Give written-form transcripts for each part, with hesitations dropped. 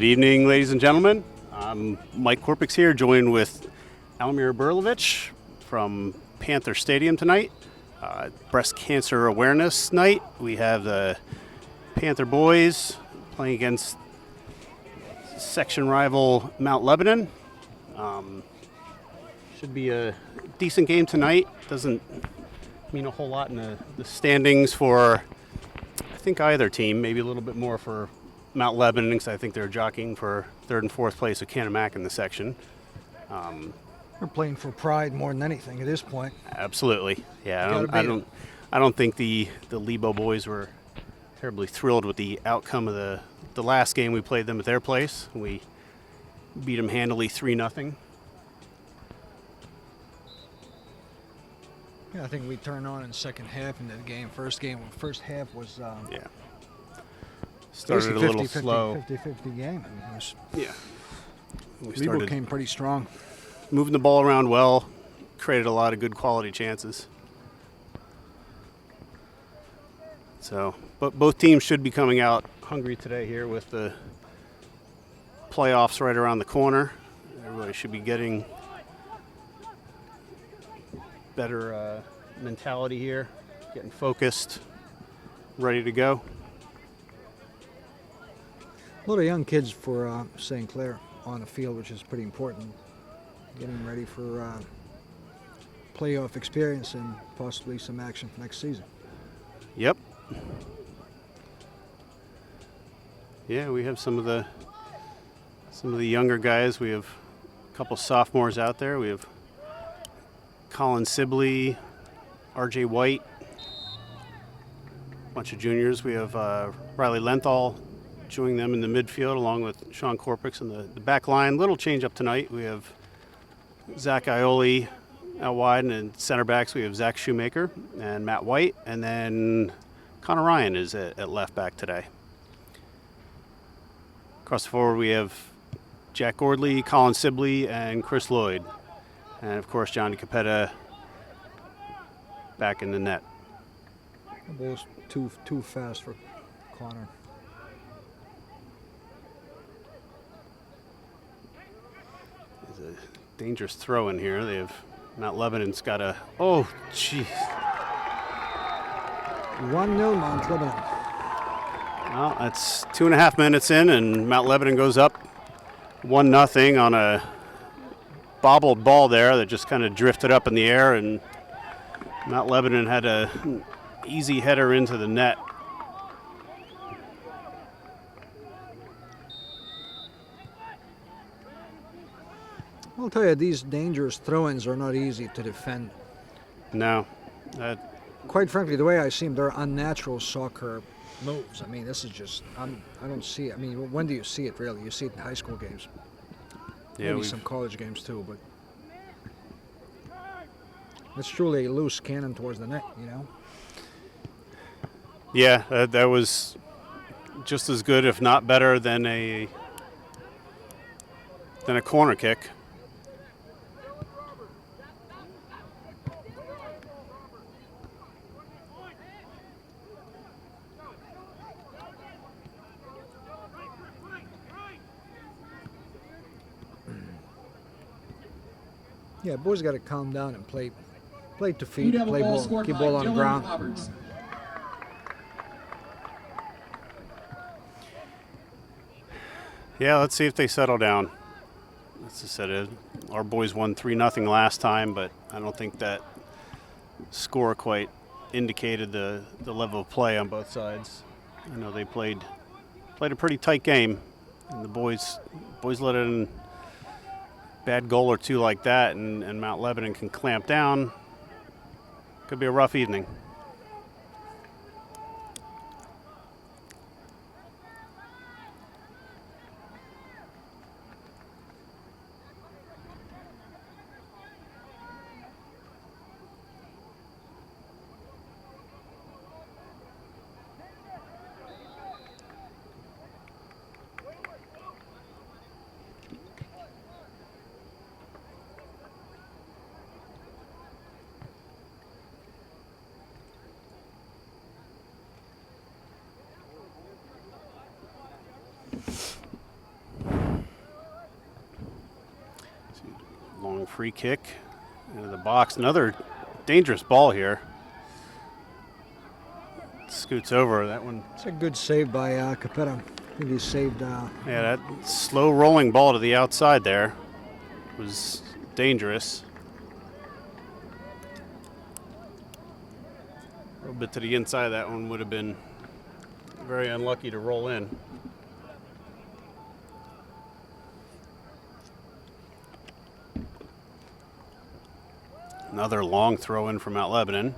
Good evening, ladies and gentlemen. I'm Mike Korpix here, joined with Almir Berlovich from Panther Stadium tonight. Breast Cancer Awareness Night. We have the Panther boys playing against section rival Mount Lebanon. Should be a decent game tonight. Doesn't mean a whole lot in the standings for, I think, either team. Maybe a little bit more for Mount Lebanon, because I think they're jockeying for third and fourth place with Canamac in the section. They're playing for pride more than anything at this point. Absolutely, yeah. I don't think the Lebo boys were terribly thrilled with the outcome of the last game we played them at their place. We beat them handily 3-0. Yeah, I think we turned on in the second half in the game. First half was Started a little slow. 50-50 game. I mean, Yeah. Lebo came pretty strong. Moving the ball around well, created a lot of good quality chances. So, but both teams should be coming out hungry today here with the playoffs right around the corner. Everybody should be getting better mentality here, getting focused, ready to go. A lot of young kids for St. Clair on the field, which is pretty important. Getting ready for playoff experience and possibly some action for next season. Yep. Yeah, we have some of the younger guys. We have a couple sophomores out there. We have Colin Sibley, R.J. White, a bunch of juniors. We have Riley Lenthal joining them in the midfield along with Sean Korpix in the back line. Little change up tonight. We have Zach Ioli out wide, and in center backs we have Zach Shoemaker and Matt White, and then Connor Ryan is at left back today. Across the forward we have Jack Gordley, Colin Sibley, and Chris Lloyd. And of course Johnny Capetta back in the net. The ball's too fast for Connor. There's a dangerous throw in here. They have Mount Lebanon's got a, oh jeez. 1-0 Mount Lebanon. Well, that's 2.5 minutes in, and Mount Lebanon goes up 1-0 on a bobbled ball there that just kind of drifted up in the air, and Mount Lebanon had an easy header into the net. I'll tell you, these dangerous throw-ins are not easy to defend. No. Quite frankly, the way I see them, they're unnatural soccer moves. I mean, this is just, I don't see it. I mean, when do you see it, really? You see it in high school games. Yeah, maybe some college games too, but it's truly a loose cannon towards the net, you know? Yeah, that was just as good, if not better, than a corner kick. Yeah, boys got to calm down and play to feet, play ball, keep ball on the ground. Yeah, let's see if they settle down. As I said, our boys won 3-0 last time, but I don't think that score quite indicated the level of play on both sides. I know they played a pretty tight game, and the boys let in bad goal or two like that, and Mount Lebanon can clamp down. Could be a rough evening. free kick into the box. Another dangerous ball here. Scoots over that one. It's a good save by Capetta. I think he saved. Yeah, that slow rolling ball to the outside there was dangerous. A little bit to the inside of that one would have been very unlucky to roll in. Another long throw in from Mount Lebanon.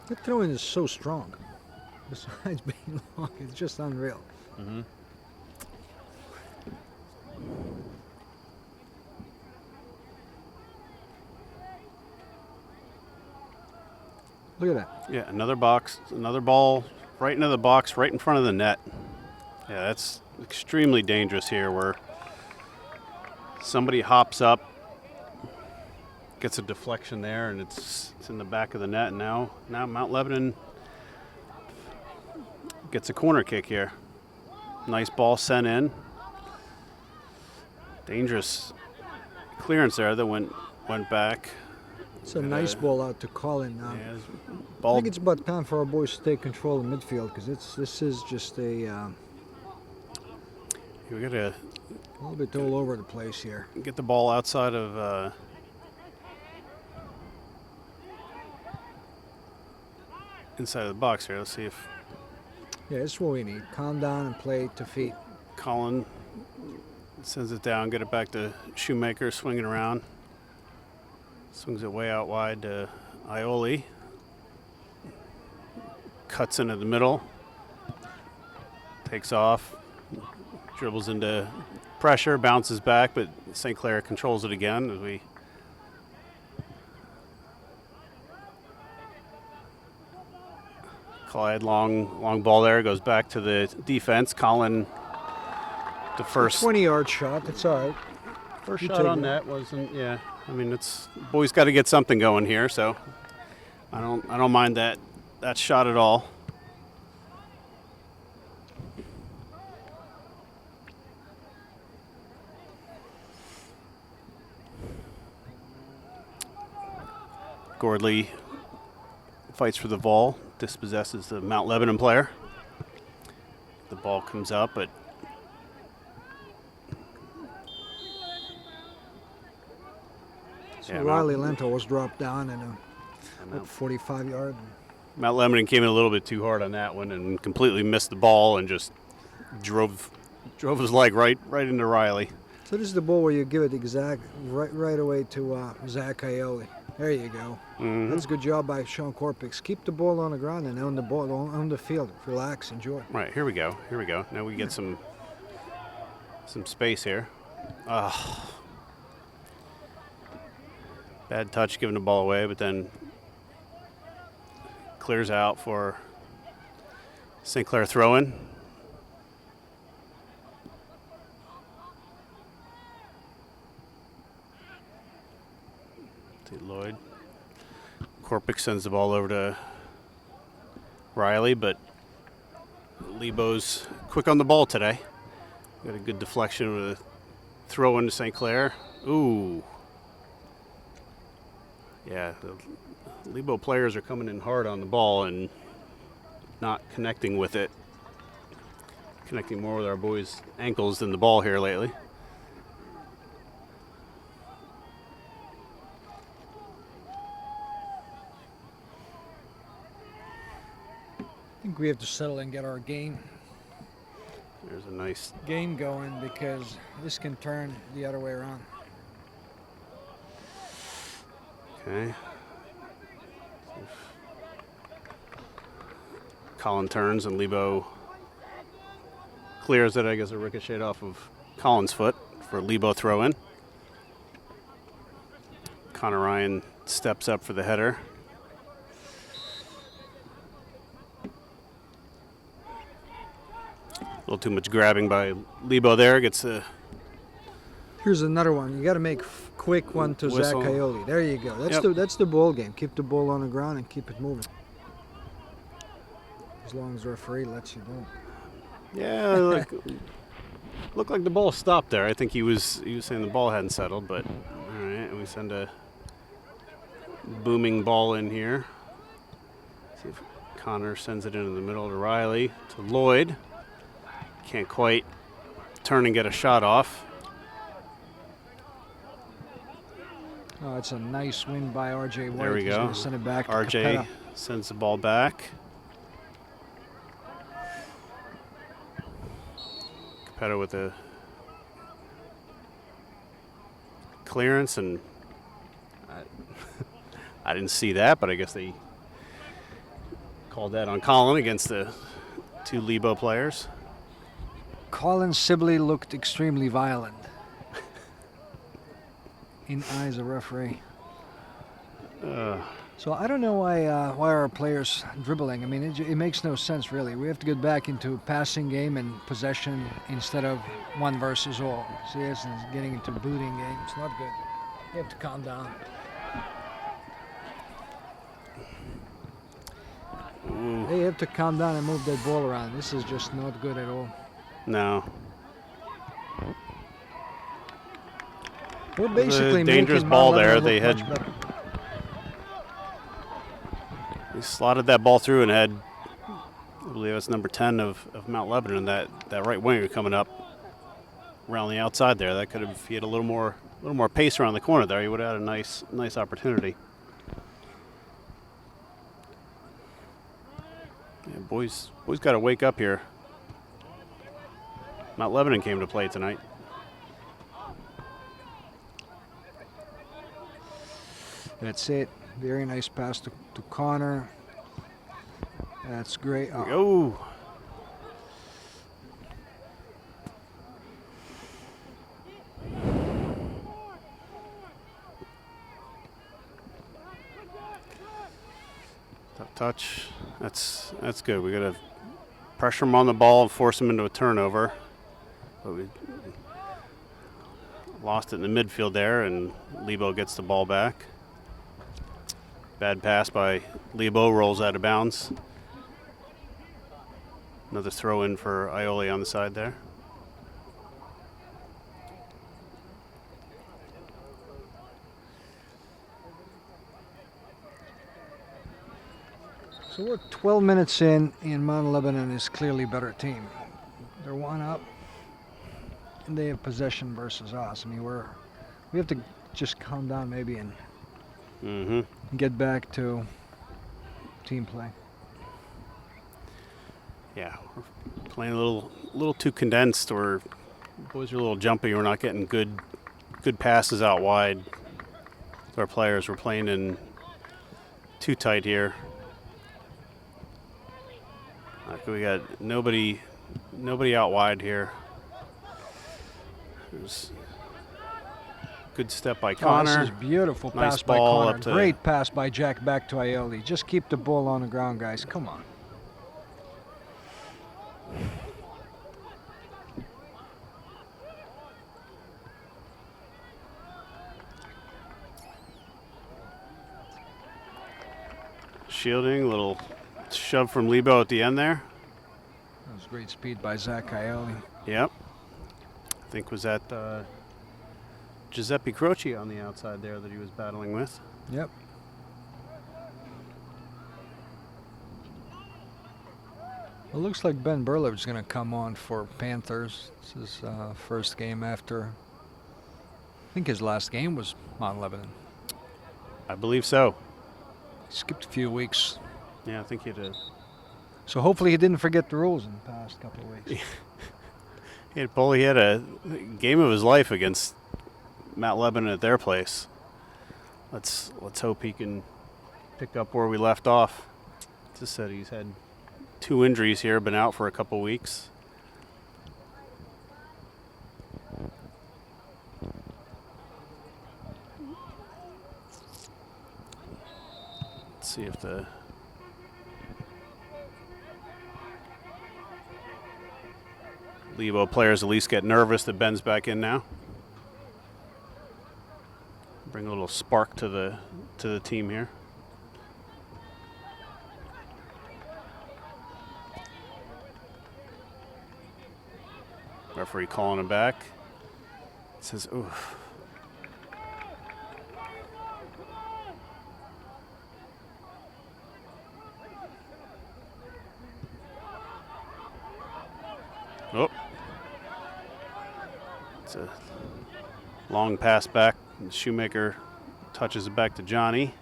That throw-in is so strong. Besides being long, it's just unreal. Mm-hmm. Look at that. Yeah, another box, another ball right into the box, right in front of the net. Yeah, that's extremely dangerous here where somebody hops up, gets a deflection there, and it's in the back of the net. And now Mount Lebanon gets a corner kick here. Nice ball sent in. Dangerous clearance there that went back. It's a nice ball out to Colin now. Yeah, I think it's about time for our boys to take control of midfield because this is just a we gotta little bit all over the place here. get the ball outside of inside of the box here. Let's see if Yeah, this is what we need. Calm down and play to feet. Colin sends it down, get it back to Shoemaker, swinging around. Swings it way out wide to Ioli. Cuts into the middle. Takes off. Dribbles into pressure, bounces back, but St. Clair controls it again as we Clyde, long ball there, goes back to the defense. Colin, the first 20-yard shot. That's all right. First You shot take on it. net wasn't. Yeah, I mean it's boys got to get something going here, so I don't mind that shot at all. Gordley fights for the ball, dispossesses the Mount Lebanon player. The ball comes up, but So Yeah, Riley Mount- Lento was dropped down in a Mount 45-yard. Mount Lebanon came in a little bit too hard on that one and completely missed the ball and just drove his leg right into Riley. So this is the ball where you give it exact right away to Zach Ioli. There you go. Mhm. That's a good job by Sean Corpix. Keep the ball on the ground and on the ball on the field. Relax, enjoy. Right, here we go. Now we get some space here. Bad touch giving the ball away, but then clears out for St. Clair throw-in. To Lloyd. Corpix sends the ball over to Riley, but Lebo's quick on the ball today. Got a good deflection with a throw into St. Clair. Ooh. Yeah, the Lebo players are coming in hard on the ball and not connecting with it. Connecting more with our boys' ankles than the ball here lately. I think we have to settle and get our game There's a nice going because this can turn the other way around. Okay. Colin turns and Lebo clears it. I guess a ricochet off of Colin's foot for Lebo throw in. Connor Ryan steps up for the header. A little too much grabbing by Lebo there. Gets a Here's another one. You got to make quick one to Whistle. Zach Ioli. There you go. Yep. That's the ball game. Keep the ball on the ground and keep it moving. As long as the referee lets you do it. Yeah, looked like the ball stopped there. I think he was saying the ball hadn't settled, but all right. and we send a booming ball in here. See if Connor sends it into the middle to Riley, to Lloyd. Can't quite turn and get a shot off. Oh, it's a nice win by R.J. White. There we He's go. gonna send it back to RJ Capetta. sends the ball back. Capetta with a clearance, and I didn't see that, but I guess they called that on Colin against the two Lebo players. Colin Sibley looked extremely violent in eyes of referee. So I don't know why our players dribbling. I mean, it makes no sense really. We have to get back into a passing game and possession instead of one versus all. See, it's getting into a booting game. It's not good. You have to calm down. Ooh. They have to calm down and move that ball around. This is just not good at all. No. We're basically a dangerous making ball Mount there. Lebanon They look had much better. He slotted that ball through and had, I believe that's number 10 of Mount Lebanon, that right winger coming up around the outside there. That could have, if he had a little more pace around the corner there, he would have had a nice opportunity. Yeah, boys got to wake up here. Mount Lebanon came to play tonight. That's it. Very nice pass to Connor. That's great. Oh. Oh. Tough touch. That's good. We got to pressure him on the ball and force him into a turnover. But we lost it in the midfield there, and Lebo gets the ball back. Bad pass by Lebo, rolls out of bounds. Another throw in for Ioli on the side there. So we're 12 minutes in, and Mount Lebanon is clearly a better team. They're one up, and they have possession versus us. I mean, we have to just calm down maybe and get back to team play. Yeah, we're playing a little too condensed, or boys are a little jumpy. We're not getting good passes out wide. Our players were playing in too tight here. We got nobody out wide here. There's good step by Connor. This is beautiful Nice pass by ball Connor. up to- Great pass by Jack back to Ioli. Just keep the ball on the ground, guys. Come on. Shielding, little shove from Lebo at the end there. That was great speed by Zach Ioli. Yep. I think was that Giuseppe Croce on the outside there that he was battling with. Yep. It looks like Ben Burlevich's going to come on for Panthers. This is first game after, I think his last game was Mount Lebanon. I believe so. Skipped a few weeks. Yeah, I think he did. So hopefully he didn't forget the rules in the past couple of weeks. He had a game of his life against Mount Lebanon at their place. Let's hope he can pick up where we left off. Just said he's had 2 injuries here, been out for a couple weeks. Let's see if the Lebo players at least get nervous that Ben's back in now. Bring a little spark to the team here. Referee calling him back. Says, oof. Oh. It's a long pass back. Shoemaker touches it back to Johnny.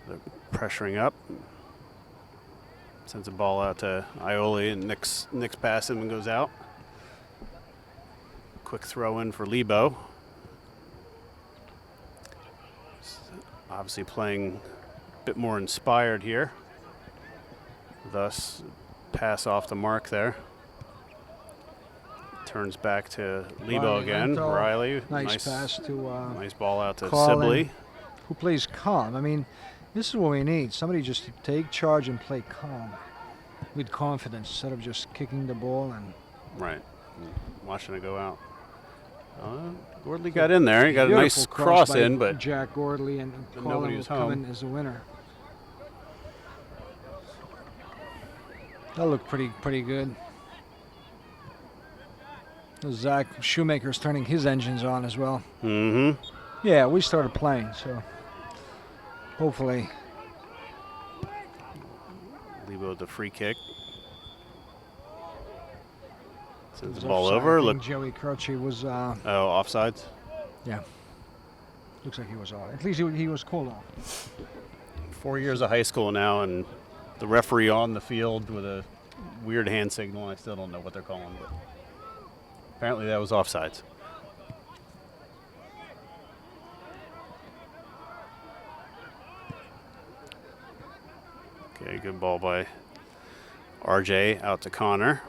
They're pressuring up. Sends a ball out to Ioli, and Nick's pass him and goes out. Quick throw in for Lebo. Obviously playing a bit more inspired here. Thus, pass off the mark there. Turns back to Lebo again. Riley, nice pass to nice ball out to Colin, Sibley, who plays calm. I mean, this is what we need. Somebody just to take charge and play calm, with confidence, instead of just kicking the ball and right, watching it go out. Gordley got in there. He got a nice cross in, but Jack Gordley and Colin will come in as a winner. That looked pretty good. Zach Shoemaker's turning his engines on as well. Mm-hmm. Yeah, we started playing, so hopefully. Lebo with the free kick. Sends the ball over. Look, Joey Croce was. Offsides. Yeah. Looks like he was off. At least he was called off. 4 years of high school now, and the referee on the field with a weird hand signal. I still don't know what they're calling, but apparently that was offsides. Okay, good ball by RJ out to Connor.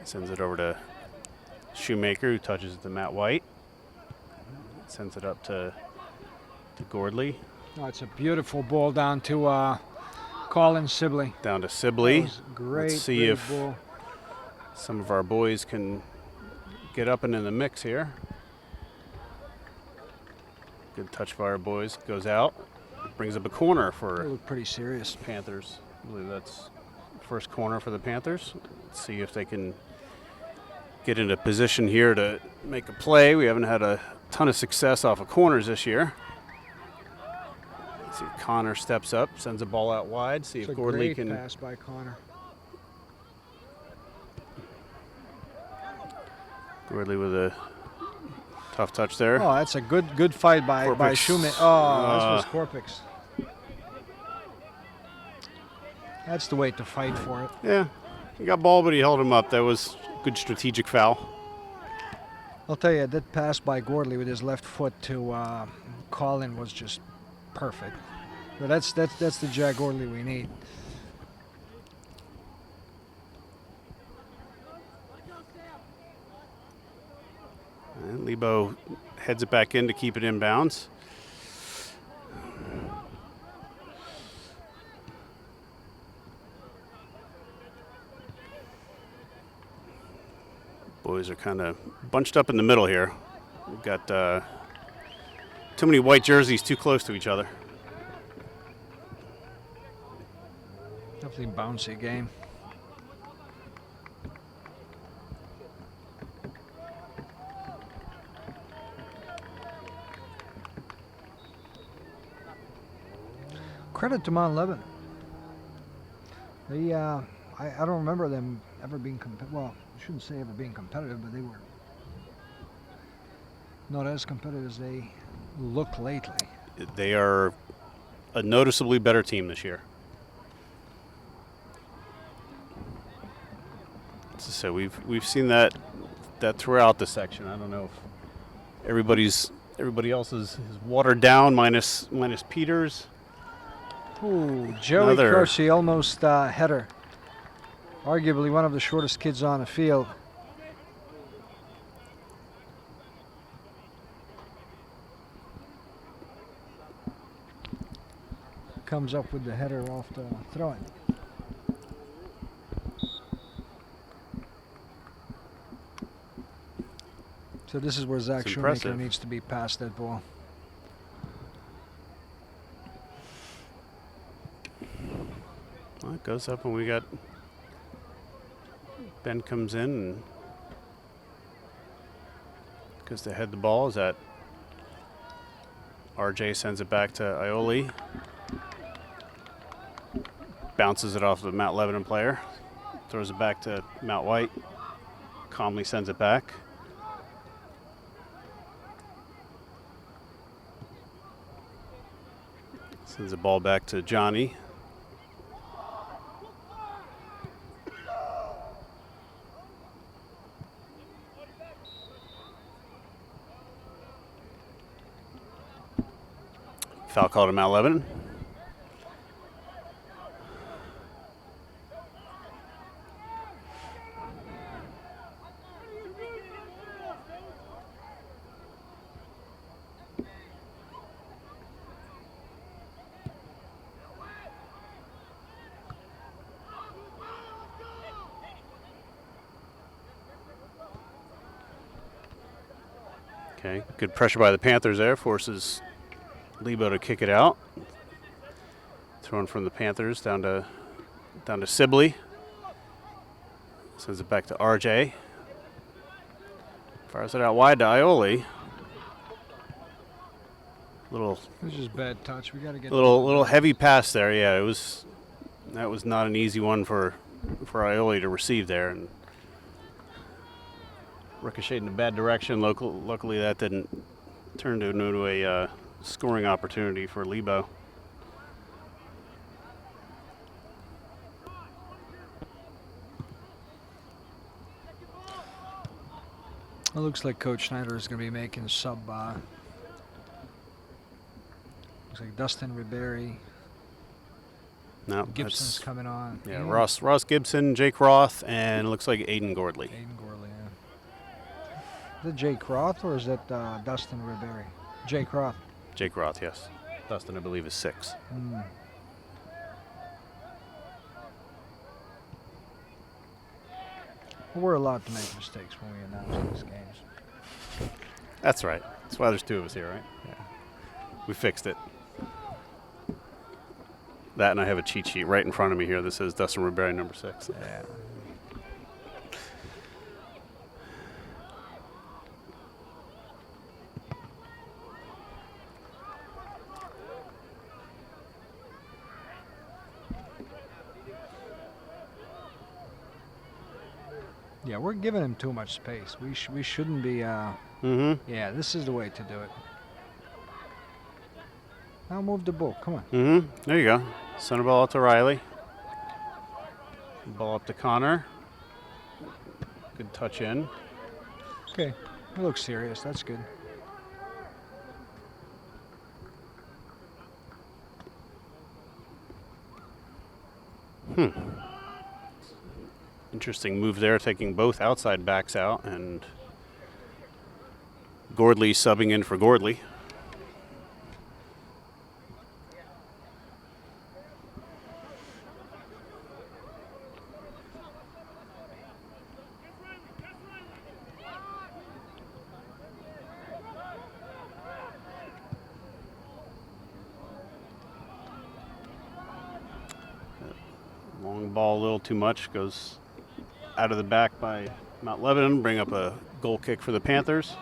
Sends it over to Shoemaker, who touches it to Matt White. Sends it up to Gordley. Oh, it's a beautiful ball down to Colin Sibley. Down to Sibley. Great. Let's see if ball. Some of our boys can get up and in the mix here. Good touch by our boys. Goes out. Brings up a corner for They look pretty serious. Panthers. I believe that's first corner for the Panthers. Let's see if they can get into position here to make a play. We haven't had a ton of success off of corners this year. Let's see, Connor steps up, sends a ball out wide. See if Gordley can. Pass by Connor. Gordley with a tough touch there. Oh, that's a good fight by Shoemaker. Oh, this was Korpix. That's the way to fight for it. Yeah, he got ball, but he held him up. That was good strategic foul. I'll tell you, that pass by Gordley with his left foot to Colin was just perfect. But that's the Jack Gordley we need. And Lebo heads it back in to keep it in bounds. Boys are kind of bunched up in the middle here. We've got too many white jerseys too close to each other. Definitely bouncy game. Credit to Mount Lebanon. They, I don't remember them ever being well, I shouldn't say ever being competitive, but they were not as competitive as they look lately. They are a noticeably better team this year. So we've seen that throughout the section. I don't know if everybody else is watered down minus Peters. Ooh, Joey Croce almost header. Arguably one of the shortest kids on the field. Comes up with the header off the throw-in. So this is where Zach Shoemaker needs to be past that ball. Well, it goes up and we got Ben comes in and goes to head the ball. Is that RJ sends it back to Ioli. Bounces it off the Mount Lebanon player. Throws it back to Mount White. Calmly sends it back. Sends the ball back to Johnny. Foul call to Mount Lebanon. Okay, good pressure by the Panthers there. Forces Lebo to kick it out. Thrown from the Panthers down to Sibley. Sends it back to RJ. Fires it out wide to Ioli. It was just bad touch. We got to get little heavy pass there. Yeah, that was not an easy one for Ioli to receive there, and ricocheted in a bad direction. Luckily, that didn't turn into a scoring opportunity for Lebo. It looks like Coach Schneider is going to be making sub. Looks like Dustin Ribery. No, Gibson's coming on. Yeah, Ross Gibson, Jake Roth, and it looks like Aiden Gordley. Aiden Gordley, yeah. Is it Jake Roth or is that Dustin Ribery? Jake Roth. Jake Roth, yes. Dustin, I believe, is 6. Well, we're allowed to make mistakes when we announce these games. That's right. That's why there's 2 of us here, right? Yeah. We fixed it. That, and I have a cheat sheet right in front of me here that says Dustin Ribery, number 6. Yeah. Yeah, we're giving him too much space. We shouldn't be. Yeah, this is the way to do it. Now move the ball. Come on. There you go. Center ball out to Riley. Ball up to Connor. Good touch in. Okay, it looks serious. That's good. Interesting move there, taking both outside backs out, and Gordley subbing in for Gordley. Long ball a little too much, goes out of the back by Mount Lebanon, bring up a goal kick for the Panthers.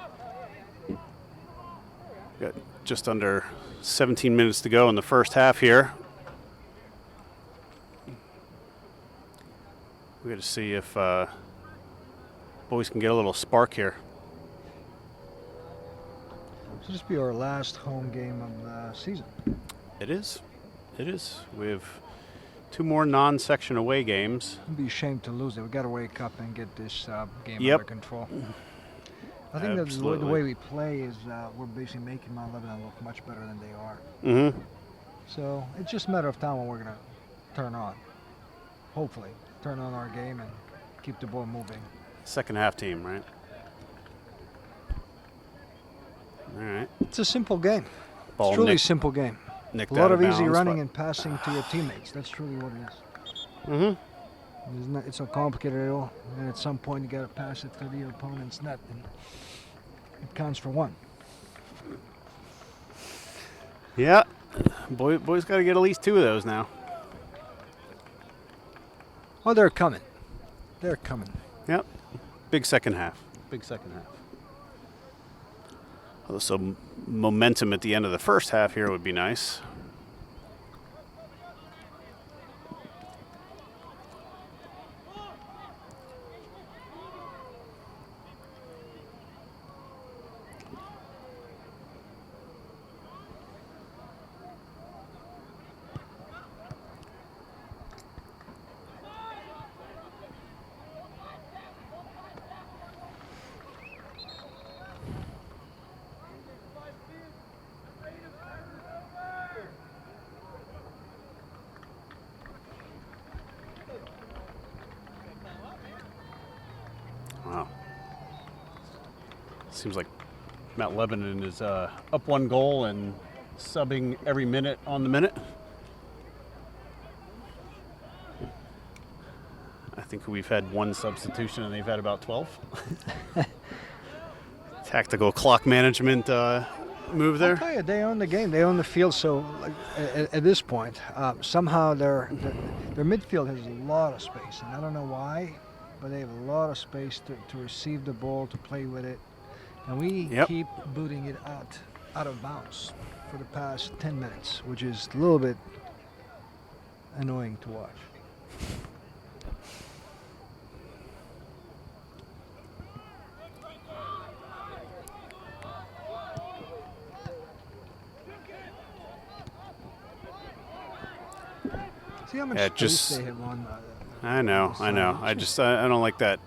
Got just under 17 minutes to go in the first half here. We got to see if boys can get a little spark here. This will just be our last home game of the season. It is. It is. We have 2 more non-section away games. It'd be a shame to lose it. We got to wake up and get this game Yep. under control. I think that the way we play is we're basically making Mount Lebanon look much better than they are. So it's just a matter of time when we're going to turn on. Hopefully, turn on our game and keep the ball moving. Second half team, right? All right. It's a simple game. Ball It's truly a nicked- simple game. nicked A lot out of easy bounds, running but- and passing to your teammates. That's truly what it is. Mm-hmm. It's not complicated at all. And at some point, you got to pass it to the opponent's net, and it counts for one. Yeah. Boys got to get at least 2 of those now. Oh, they're coming. They're coming. Yep. Big second half. Big second half. So momentum at the end of the first half here would be nice. Seems like Mount Lebanon is up 1 goal and subbing every minute on the minute. I think we've had 1 substitution and they've had about 12. Tactical clock management move there. I'll tell you, they own the game. They own the field. So like, at this point, somehow their midfield has a lot of space, and I don't know why, but they have a lot of space to receive the ball, to play with it, and we keep booting it out of bounds for the past 10 minutes, which is a little bit annoying to watch. See how much space they have on. I know. I don't like that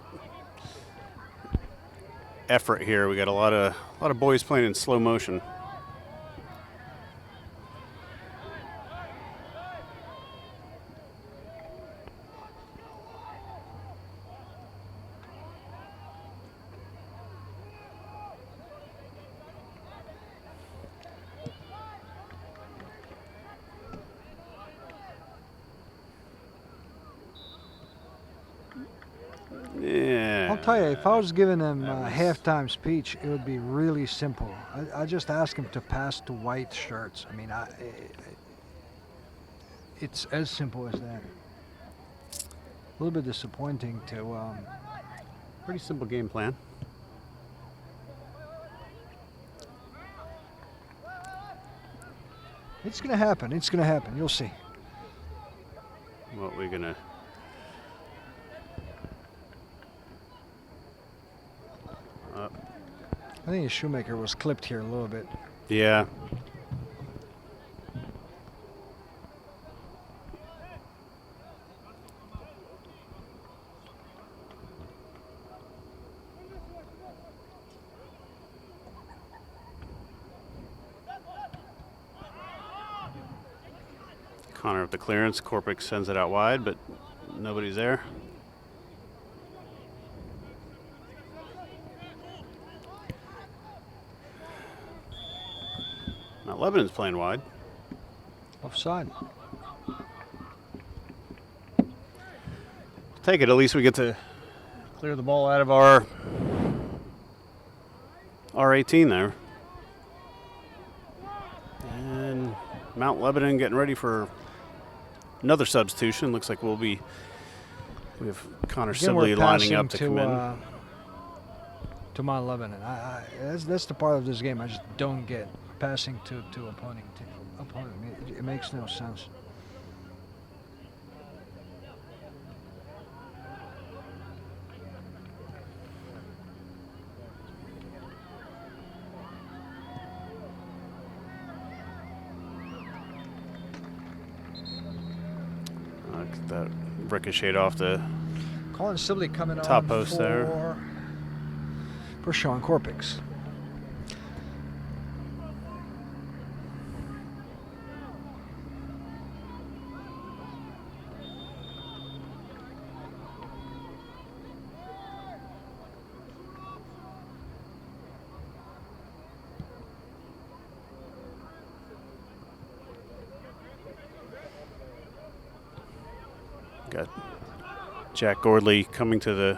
effort here. We got a lot of boys playing in slow motion. Yeah. I'll tell you, if I was giving them a halftime speech, it would be really simple. I just ask them to pass to white shirts. I mean, it's as simple as that. A little bit disappointing to. Pretty simple game plan. It's gonna happen. It's gonna happen. You'll see. What we're gonna. I think the Shoemaker was clipped here a little bit. Yeah. Connor with the clearance. Korpic sends it out wide, but nobody's there. Now Lebanon's playing wide. Offside. Take it. At least we get to clear the ball out of our 18 there. And Mount Lebanon getting ready for another substitution. Looks like we have Connor Sibley lining up to come in. To Mount Lebanon. That's the part of this game I just don't get. Passing to opponent. It makes no sense. That ricocheted off the Colin Sibley coming on top post there for Sean Korpic. Got Jack Gordley coming to the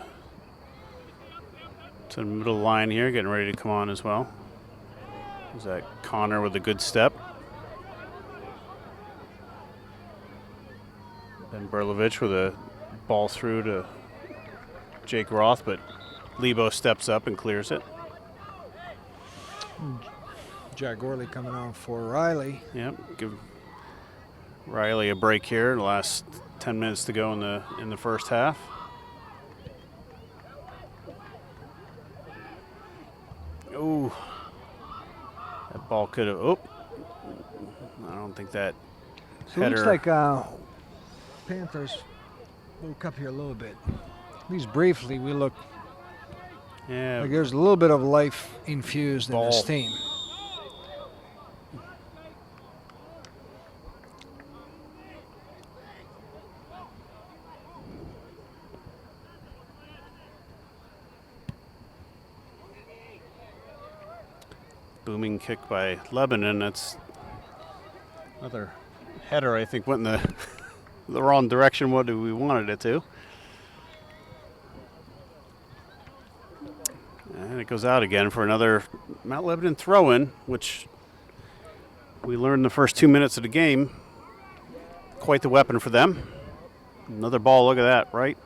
middle line here, getting ready to come on as well. Is that Connor with a good step? Ben Berlovich with a ball through to Jake Roth, but Lebo steps up and clears it. Jack Gordley coming on for Riley. Yep, give Riley a break here. The last 10 minutes to go in the first half. Oh, that ball could have. Oh, I don't think that. So it looks like Panthers woke up here a little bit. At least briefly, we look. Yeah. Like there's a little bit of life infused in this team. Booming kick by Lebanon. That's another header, I think, went in the wrong direction what we wanted it to. And it goes out again for another Mount Lebanon throw-in, which we learned the first 2 minutes of the game. Quite the weapon for them. Another ball, look at that, right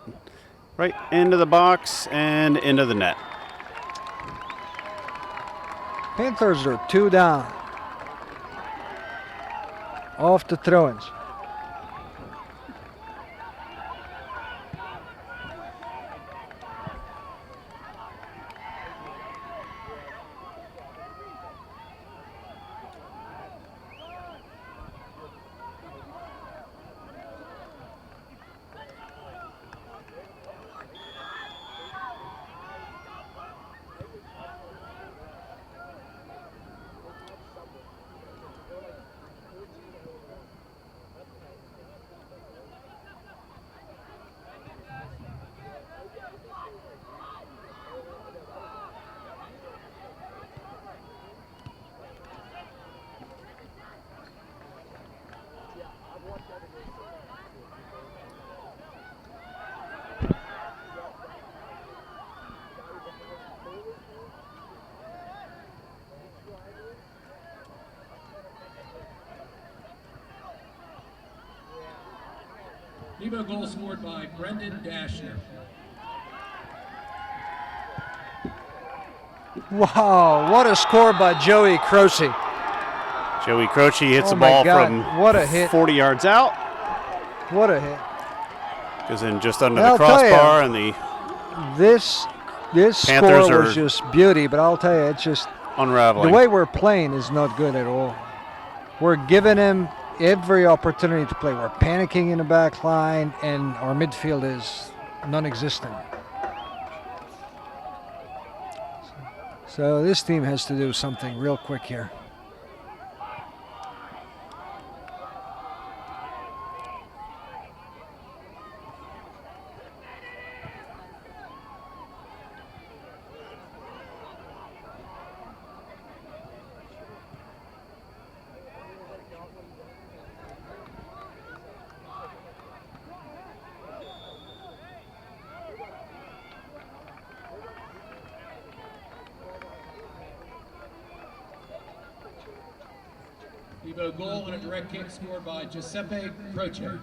into the box and into the net. Panthers are 2 down. Off the throw-ins. Evo goal scored by Brendan Dashner. Wow, what a score by Joey Croce. Joey Croce hits Oh the my ball God, from what a hit. 40 yards out. What a hit. Goes in just under I'll the tell ya. crossbar, and the This Panthers score are was just beauty, but I'll tell you, it's just unraveling. the way we're playing is not good at all. We're giving him every opportunity to play. We're panicking in the back line, and our midfield is non-existent. So this team has to do something real quick here. Evo goal and a direct kick scored by Giuseppe Croce.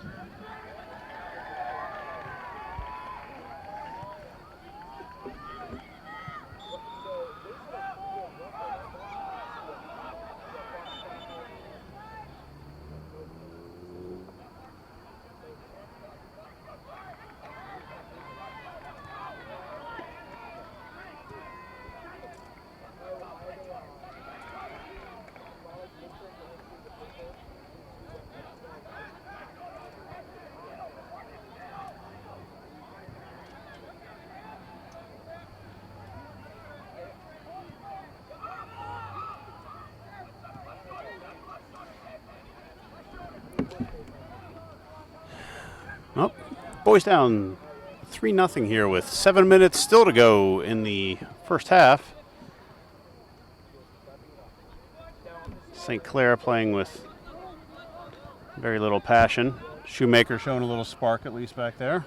Well, boys down 3-0 here with 7 minutes still to go in the first half. St. Clair playing with very little passion. Shoemaker showing a little spark at least back there.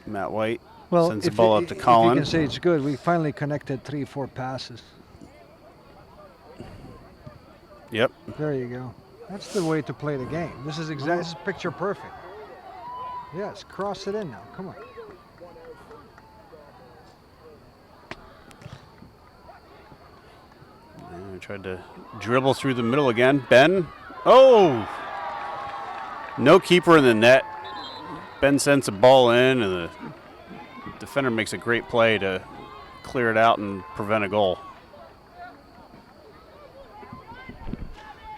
Matt White sends the ball up to Colin. If you can say it's good, we finally connected 3-4 passes. Yep. There you go. That's the way to play the game. This is this is picture perfect. Yes, cross it in now. Come on. And tried to dribble through the middle again. Ben. Oh! No keeper in the net. Ben sends a ball in, and the defender makes a great play to clear it out and prevent a goal.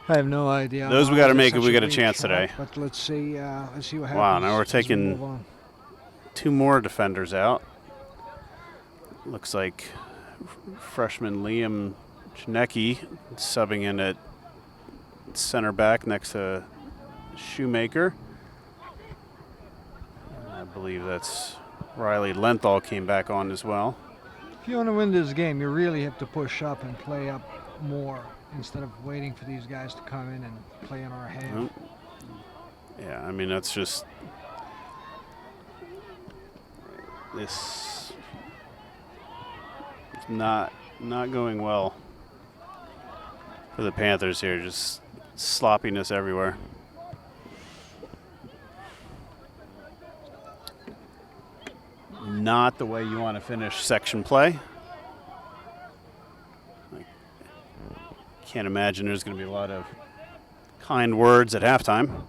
I have no idea. Those we got to make if we get get a chance today. But let's see what happens. Wow, now we're as we taking move on. 2 more defenders out. Looks like freshman Liam Chinecki subbing in at center back next to Shoemaker. I believe that's Riley Lenthal came back on as well. If you want to win this game, you really have to push up and play up more instead of waiting for these guys to come in and play in our half. Oh. Yeah, I mean, that's just this is not going well for the Panthers here. Just sloppiness everywhere. Not the way you want to finish section play. I can't imagine there's going to be a lot of kind words at halftime.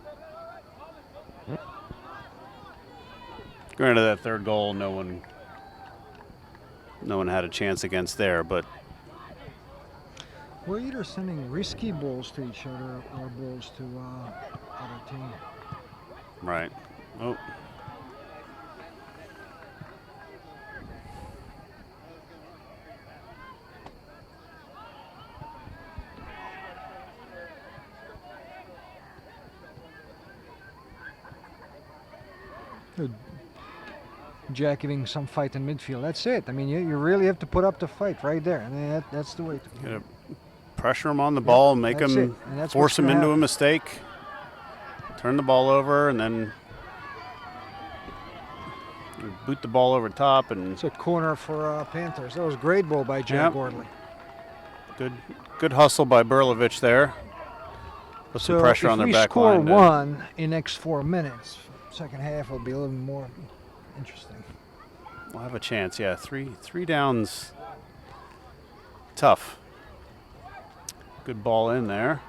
Granted, that third goal, no one had a chance against there, but we're either sending risky balls to each other or balls to other team. right. Oh. Jack giving some fight in midfield. That's it. I mean, you really have to put up the fight right there, and that's the way to Gotta pressure him on the ball, make him force him into a mistake, turn the ball over, and then boot the ball over top. And it's a corner for Panthers. That was a great ball by Jack Gordley. Good hustle by Berlovich there. Put some pressure on their back line. If we score one in next 4 minutes, second half will be a little more interesting. We'll have a chance, yeah. Three downs. Tough. Good ball in there.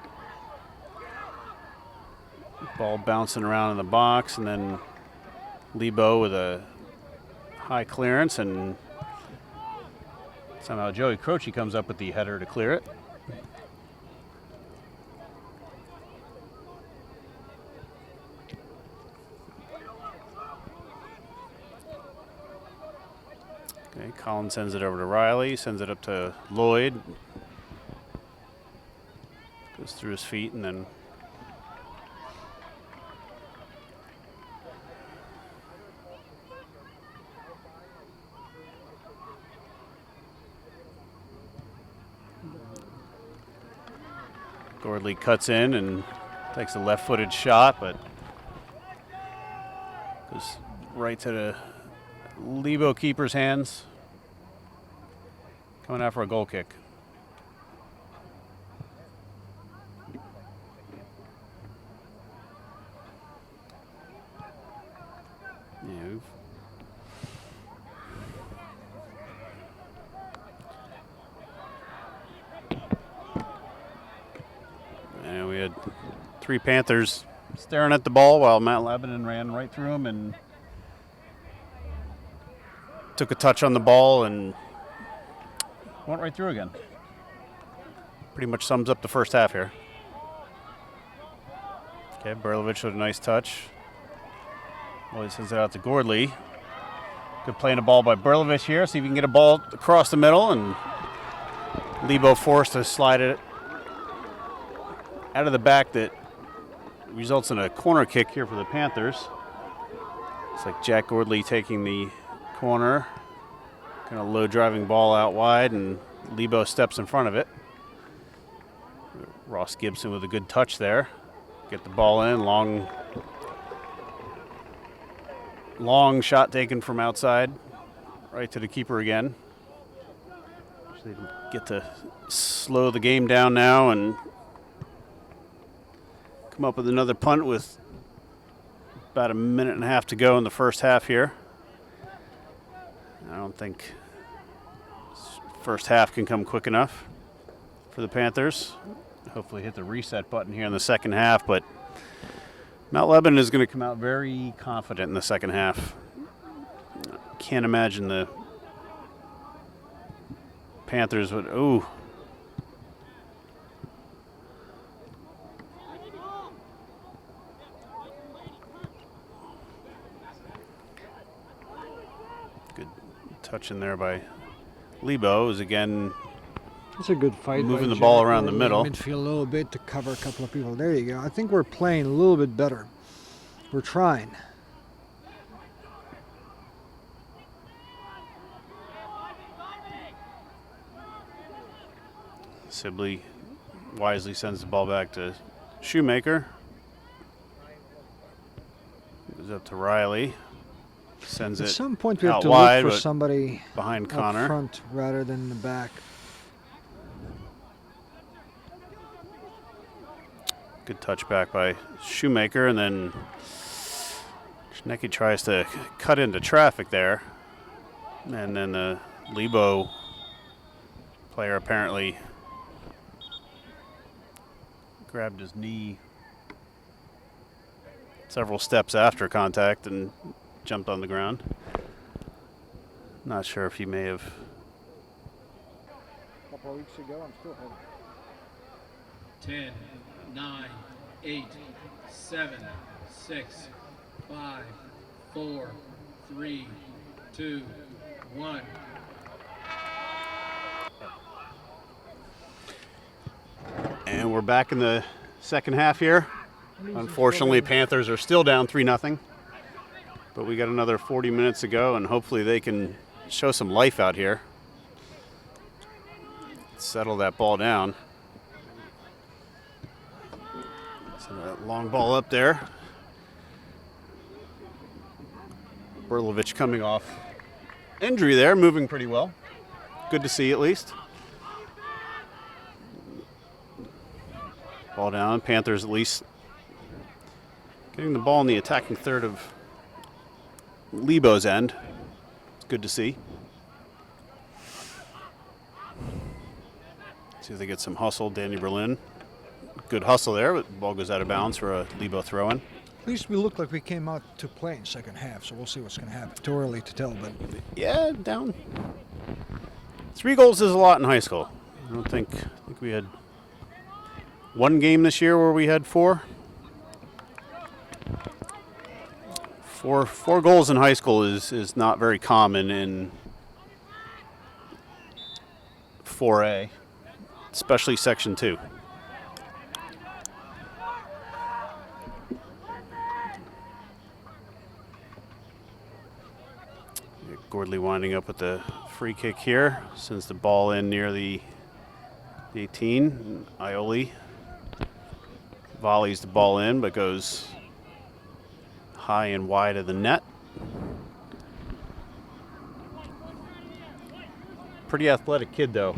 Ball bouncing around in the box, and then Lebo with a high clearance, and somehow Joey Croce comes up with the header to clear it. Okay, Collins sends it over to Riley, sends it up to Lloyd. Goes through his feet and then Gordley cuts in and takes a left-footed shot, but goes right to the Lebo keeper's hands. Coming out for a goal kick. And we had three Panthers staring at the ball while Matt Lebanon ran right through him and took a touch on the ball and went right through again. Pretty much sums up the first half here. Okay, Berlovich with a nice touch. Lloyd sends it out to Gordley. Good play in the ball by Berlovich here. See if he can get a ball across the middle, and Lebo forced to slide it out of the back. That results in a corner kick here for the Panthers. It's like Jack Gordley taking the corner. Kind of low driving ball out wide, and Lebo steps in front of it. Ross Gibson with a good touch there. Get the ball in, long shot taken from outside, right to the keeper again. So they get to slow the game down now and come up with another punt with about a minute and a half to go in the first half here. I don't think first half can come quick enough for the Panthers. Hopefully hit the reset button here in the second half, but Mount Lebanon is going to come out very confident in the second half. Can't imagine the Panthers would, good touch in there by Lebo is again. It's a good fight. Moving the ball around the middle. Midfield a little bit to cover a couple of people. There you go. I think we're playing a little bit better. We're trying. Sibley wisely sends the ball back to Shoemaker. Goes up to Riley. Sends At it some point, we have out to wide, look for but somebody behind up Connor. front rather than in the back. Good touch back by Shoemaker, and then Schnecke tries to cut into traffic there. And then the Lebo player apparently grabbed his knee several steps after contact and jumped on the ground. Not sure if he may have. A couple of weeks ago, I'm still hurt. 10, 9, 8, 7, 6, 5, 4, 3, 2, 1. And we're back in the second half here. Unfortunately, Panthers are still down 3-0. But we got another 40 minutes to go, and hopefully they can show some life out here. Settle that ball down. So that long ball up there. Berlovich coming off injury there, moving pretty well. Good to see at least. Ball down. Panthers at least getting the ball in the attacking third of Lebo's end. It's good to see. See if they get some hustle. Danny Berlin. Good hustle there, but the ball goes out of bounds for a Lebo throw-in. At least we look like we came out to play in second half, so we'll see what's going to happen. Too early to tell, but Yeah, down. 3 goals is a lot in high school. I don't think we had one game this year where we had 4. Four goals in high school is not very common in 4A, especially Section 2. Gordley winding up with the free kick here. Sends the ball in near the 18. Ioli volleys the ball in, but goes high and wide of the net. Pretty athletic kid, though.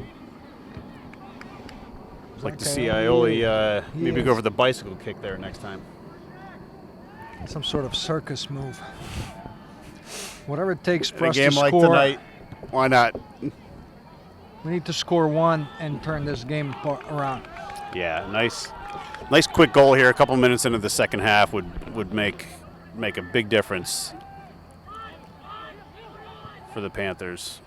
I'd like to see Ioli maybe go for the bicycle kick there next time. some sort of circus move. Whatever it takes for In a us game to like score. tonight, why not? We need to score 1 and turn this game around. Yeah, nice quick goal here. A couple minutes into the second half would make a big difference for the Panthers.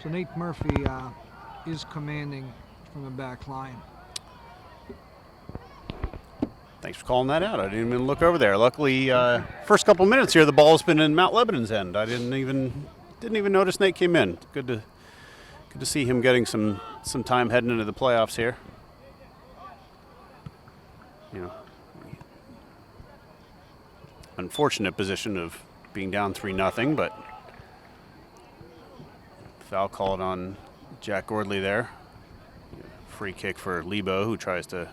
So Nate Murphy is commanding from the back line. Thanks for calling that out. I didn't even look over there. Luckily, first couple minutes here, the ball's been in Mount Lebanon's end. I didn't even notice Nate came in. Good to see him getting some time heading into the playoffs here. You know, unfortunate position of being down 3-0, but foul called on Jack Gordley there. Free kick for Lebo, who tries to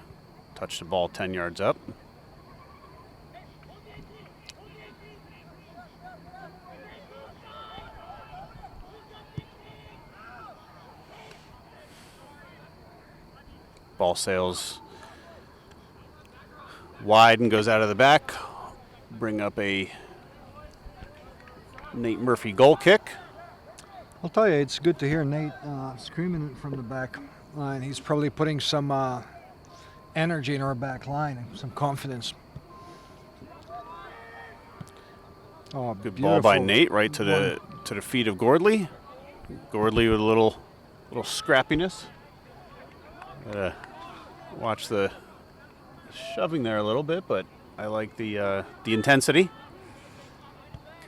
touch the ball 10 yards up. Ball sails wide and goes out of the back. Bring up a Nate Murphy goal kick. I'll tell you, it's good to hear Nate screaming from the back line. He's probably putting some energy in our back line and some confidence. Oh, Good ball by Nate, right to the feet of Gordley. Gordley with a little scrappiness. Watch the shoving there a little bit, but I like the intensity.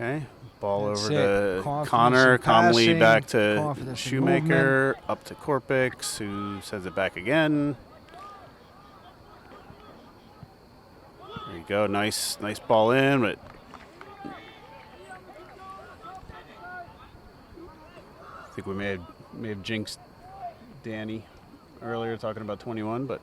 Okay, ball That's over it. to Confidence Connor, in calmly passing, back to confidence in Shoemaker, up to Korpix, who sends it back again. There you go, nice ball in, but I think we may have jinxed Danny earlier talking about 21, but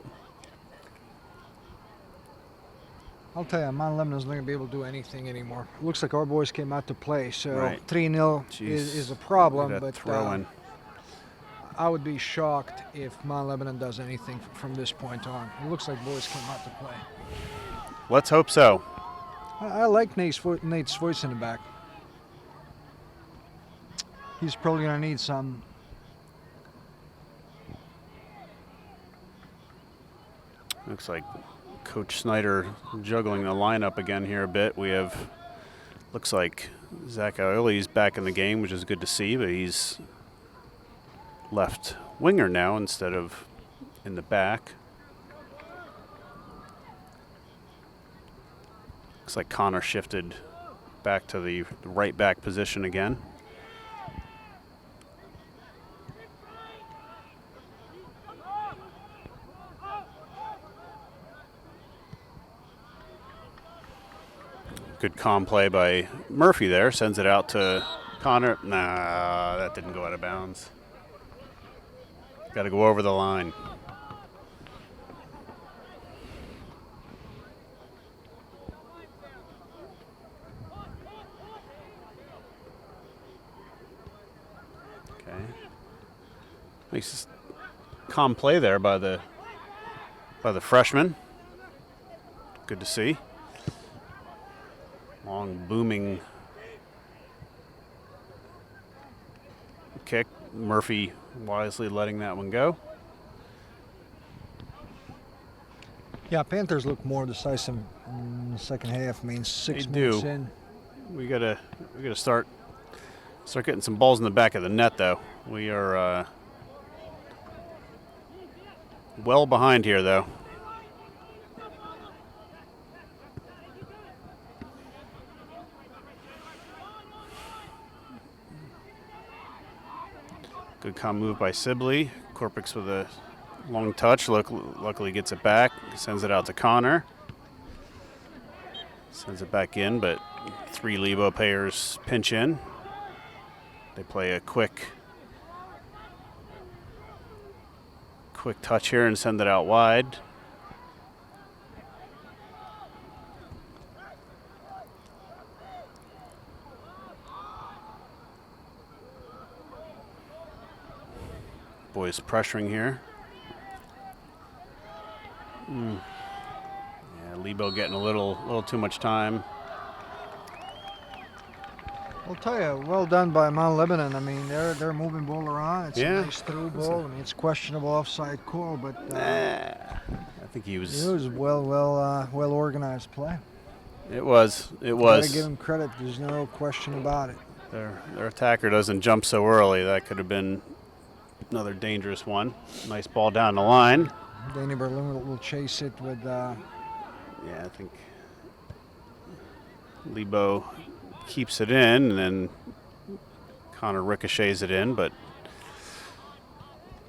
I'll tell you, Mount Lebanon's not going to be able to do anything anymore. It looks like our boys came out to play, so Right. 3-0 is a problem. Look at that But throw-in. I would be shocked if Mount Lebanon does anything from this point on. It looks like boys came out to play. Let's hope so. I like Nate's voice in the back. He's probably going to need some. Looks like Coach Snyder juggling the lineup again here a bit. We have, looks like Zach Aioli's back in the game, which is good to see, but he's left winger now instead of in the back. Looks like Connor shifted back to the right back position again. Good calm play by Murphy there. Sends it out to Connor. Nah, that didn't go out of bounds. Got to go over the line. Okay. Nice calm play there by the freshman. Good to see. Long booming kick. Murphy wisely letting that one go. Yeah, Panthers look more decisive in the second half. I mean, 6 They minutes do. in. We gotta start getting some balls in the back of the net, though. We are well behind here, though. Good calm move by Sibley. Korpix with a long touch. Luckily gets it back. Sends it out to Connor. Sends it back in, but 3 Lebo players pinch in. They play a quick touch here and send it out wide. Boys pressuring here. Yeah, Lebo getting a little too much time. I'll tell you, well done by Mount Lebanon. I mean, they're moving ball around. It's Yeah. a nice through ball. I mean, it's questionable offside call, but I think he was. it was well organized play. It was. Gotta give him credit. There's no question about it. Their attacker doesn't jump so early. That could have been another dangerous one. Nice ball down the line. Danny Berlin will chase it with. Yeah, I think Lebo keeps it in, and then Connor ricochets it in, but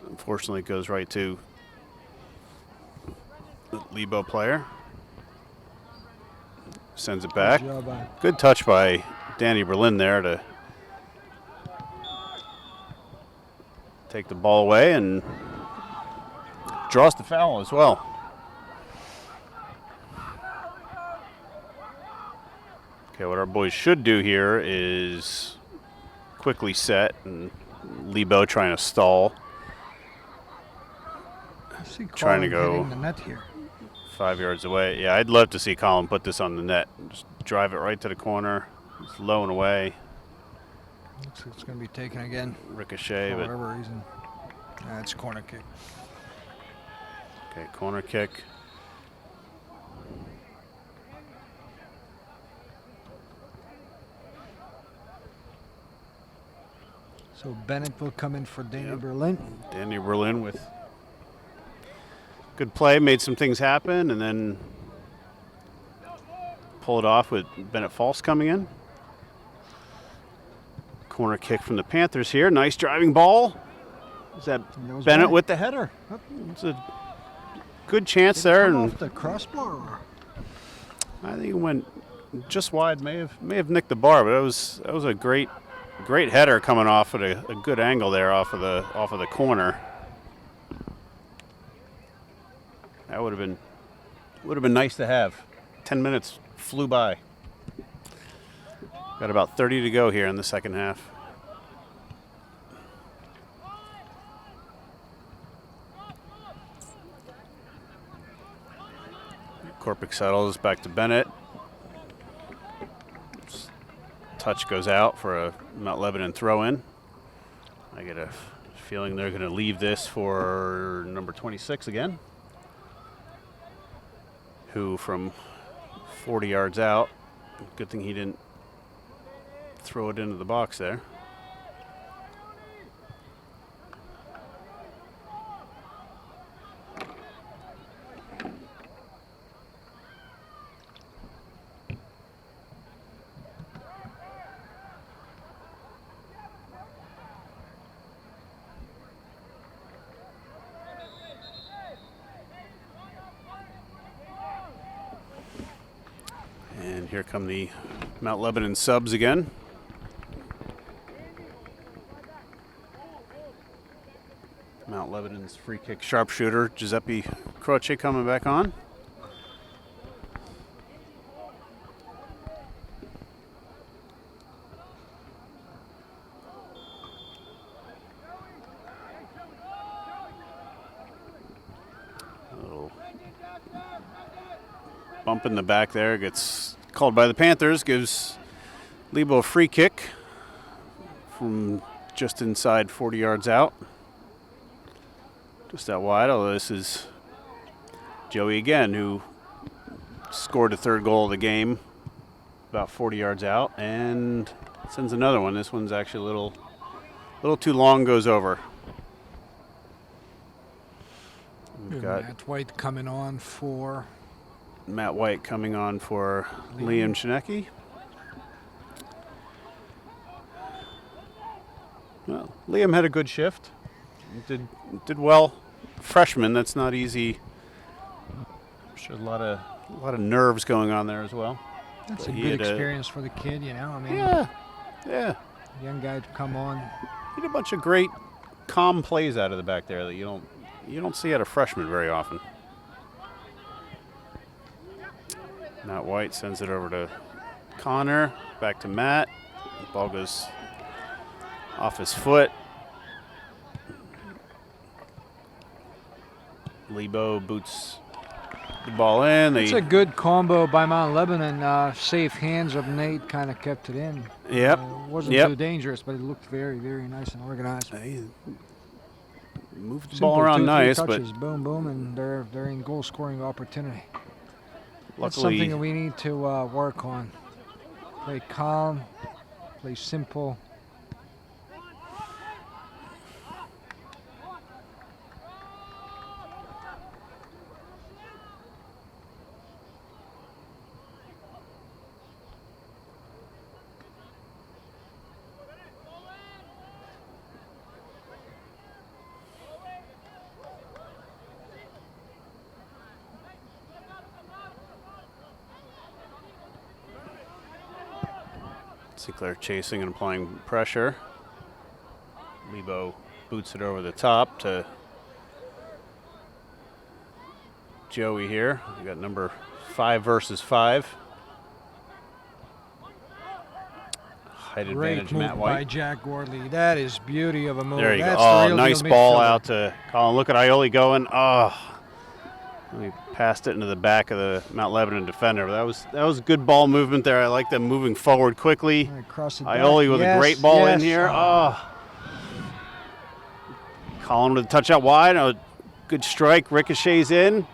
unfortunately it goes right to the Lebo player. Sends it back. Good job, Good touch by Danny Berlin there to take the ball away and draws the foul as well. Okay, what our boys should do here is quickly set, and Lebo trying to stall. I see Trying to Colin go hitting the net here. 5 yards away. Yeah, I'd love to see Colin put this on the net. Just drive it right to the corner. It's low and away. Looks like it's going to be taken again Ricochet, for but whatever reason. It's corner kick. okay, corner kick. So Bennett will come in for Danny Yep. Berlin. Danny Berlin with good play, made some things happen, and then pull it off with Bennett False coming in. Corner kick from the Panthers here. Nice driving ball. Is that Goes Bennett back. with the header? Yep. It's a good chance Did it there, come and off the crossbar. I think it went just wide. May have nicked the bar, but that was a great header coming off at a good angle there off of the corner. That would have been nice to have. 10 minutes flew by. Got about 30 to go here in the second half. Korpic settles back to Bennett. Touch goes out for a Mount Lebanon throw-in. I get a feeling they're going to leave this for number 26 again, who from 40 yards out, good thing he didn't throw it into the box there. And here come the Mount Lebanon subs again. Mount Lebanon's free kick sharpshooter, Giuseppe Croce, coming back on. A little bump in the back there, gets called by the Panthers, gives Lebo a free kick from just inside 40 yards out. Just out wide, although this is Joey again, who scored the third goal of the game about 40 yards out and sends another one. This one's actually a little too long, goes over. We've got Matt White coming on for Liam Shinecki. Well, Liam had a good shift. Did well. Freshman, that's not easy. I'm sure a lot of nerves going on there as well. That's But a he good had experience for the kid, you know. I mean, Yeah. young guy to come on. He did a bunch of great, calm plays out of the back there that you don't see out of freshmen very often. Matt White sends it over to Connor, back to Matt. The ball goes off his foot. Lebo boots the ball in. It's a good combo by Mount Lebanon. Safe hands of Nate kind of kept it in. Yep. Wasn't too dangerous, but it looked very, very nice and organized. He moved the Simple, ball around 2-3 nice, touches, but boom, boom, and they're in goal scoring opportunity. That's luckily something that we need to work on. Play calm, play simple. Sinclair chasing and applying pressure. Lebo boots it over the top to Joey here. We got number 5 versus 5. Height Great advantage, move Matt by White. Jack Gordley. That is beauty of a move. There you That's go. the Oh, real nice deal ball midfielder. out to Colin. Look at Ioli going. Oh, we passed it into the back of the Mount Lebanon defender. But that was good ball movement there. I like them moving forward quickly. Across the back. Ioli with a Yes, great ball in yes. here. Oh. Colin with a touch out wide. A good strike. Ricochets in.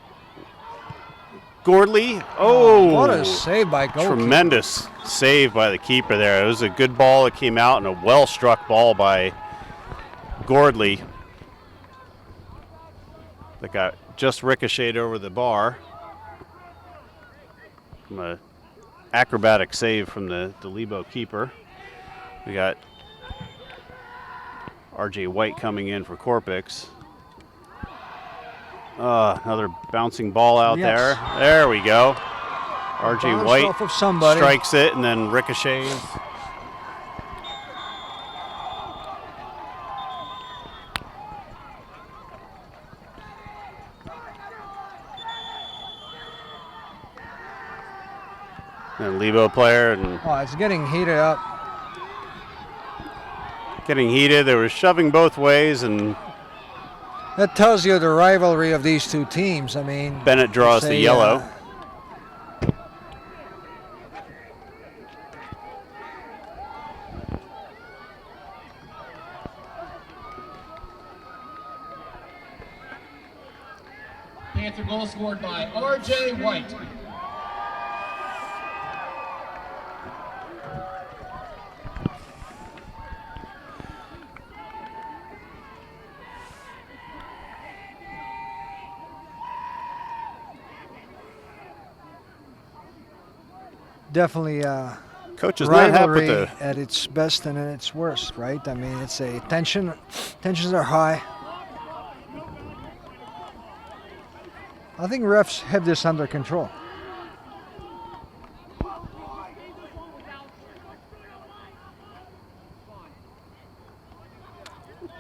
Gordley. Oh, what a save by goalkeeper. tremendous save by the keeper there. It was a good ball that came out and a well-struck ball by Gordley that got just ricocheted over the bar from an acrobatic save from the Lebo keeper. We got R.J. White coming in for Corpix. Another bouncing ball out there. There we go. R.J. White off of somebody. Strikes it and then ricochets. And Lebo player and It's getting heated up. Getting heated. They were shoving both ways, and That tells you the rivalry of these two teams. I mean, Bennett draws the yellow. Panther goal scored by R.J. White. Definitely Coach is not happy with rivalry the at its best and at its worst, right? I mean, it's a tensions are high. I think refs have this under control.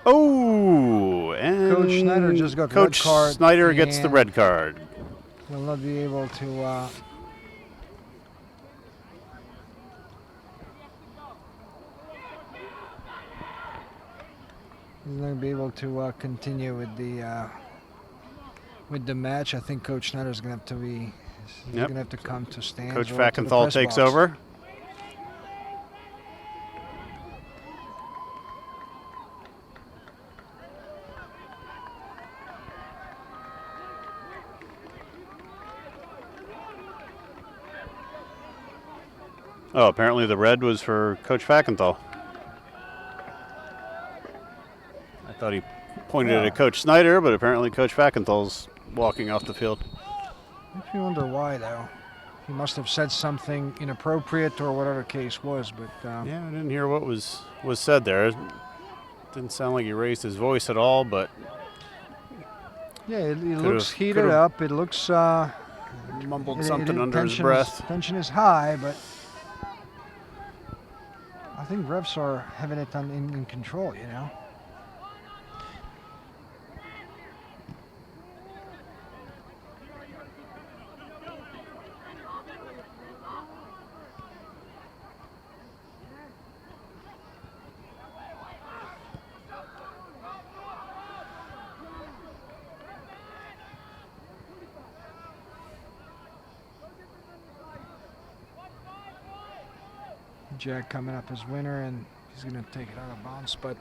Oh, and Coach Snyder just got Coach red card. Snyder gets the and red card. Will not be able to. He's not going to be able to continue with the match. I think Coach Snyder's going to have to be. He's going to have to come to stands. Coach or to the Fackenthal press takes box. over. Oh, apparently the red was for Coach Fackenthal. I thought he pointed it at Coach Snyder, but apparently Coach Fackenthal's walking off the field. Makes me wonder why, though. He must have said something inappropriate or whatever the case was, but Yeah, I didn't hear what was said there. It didn't sound like he raised his voice at all, but yeah, it looks heated could've up. It looks mumbled something under his breath. Tension is high, but I think refs are having it in control, you know. Jack coming up as winner, and he's going to take it out of bounds, but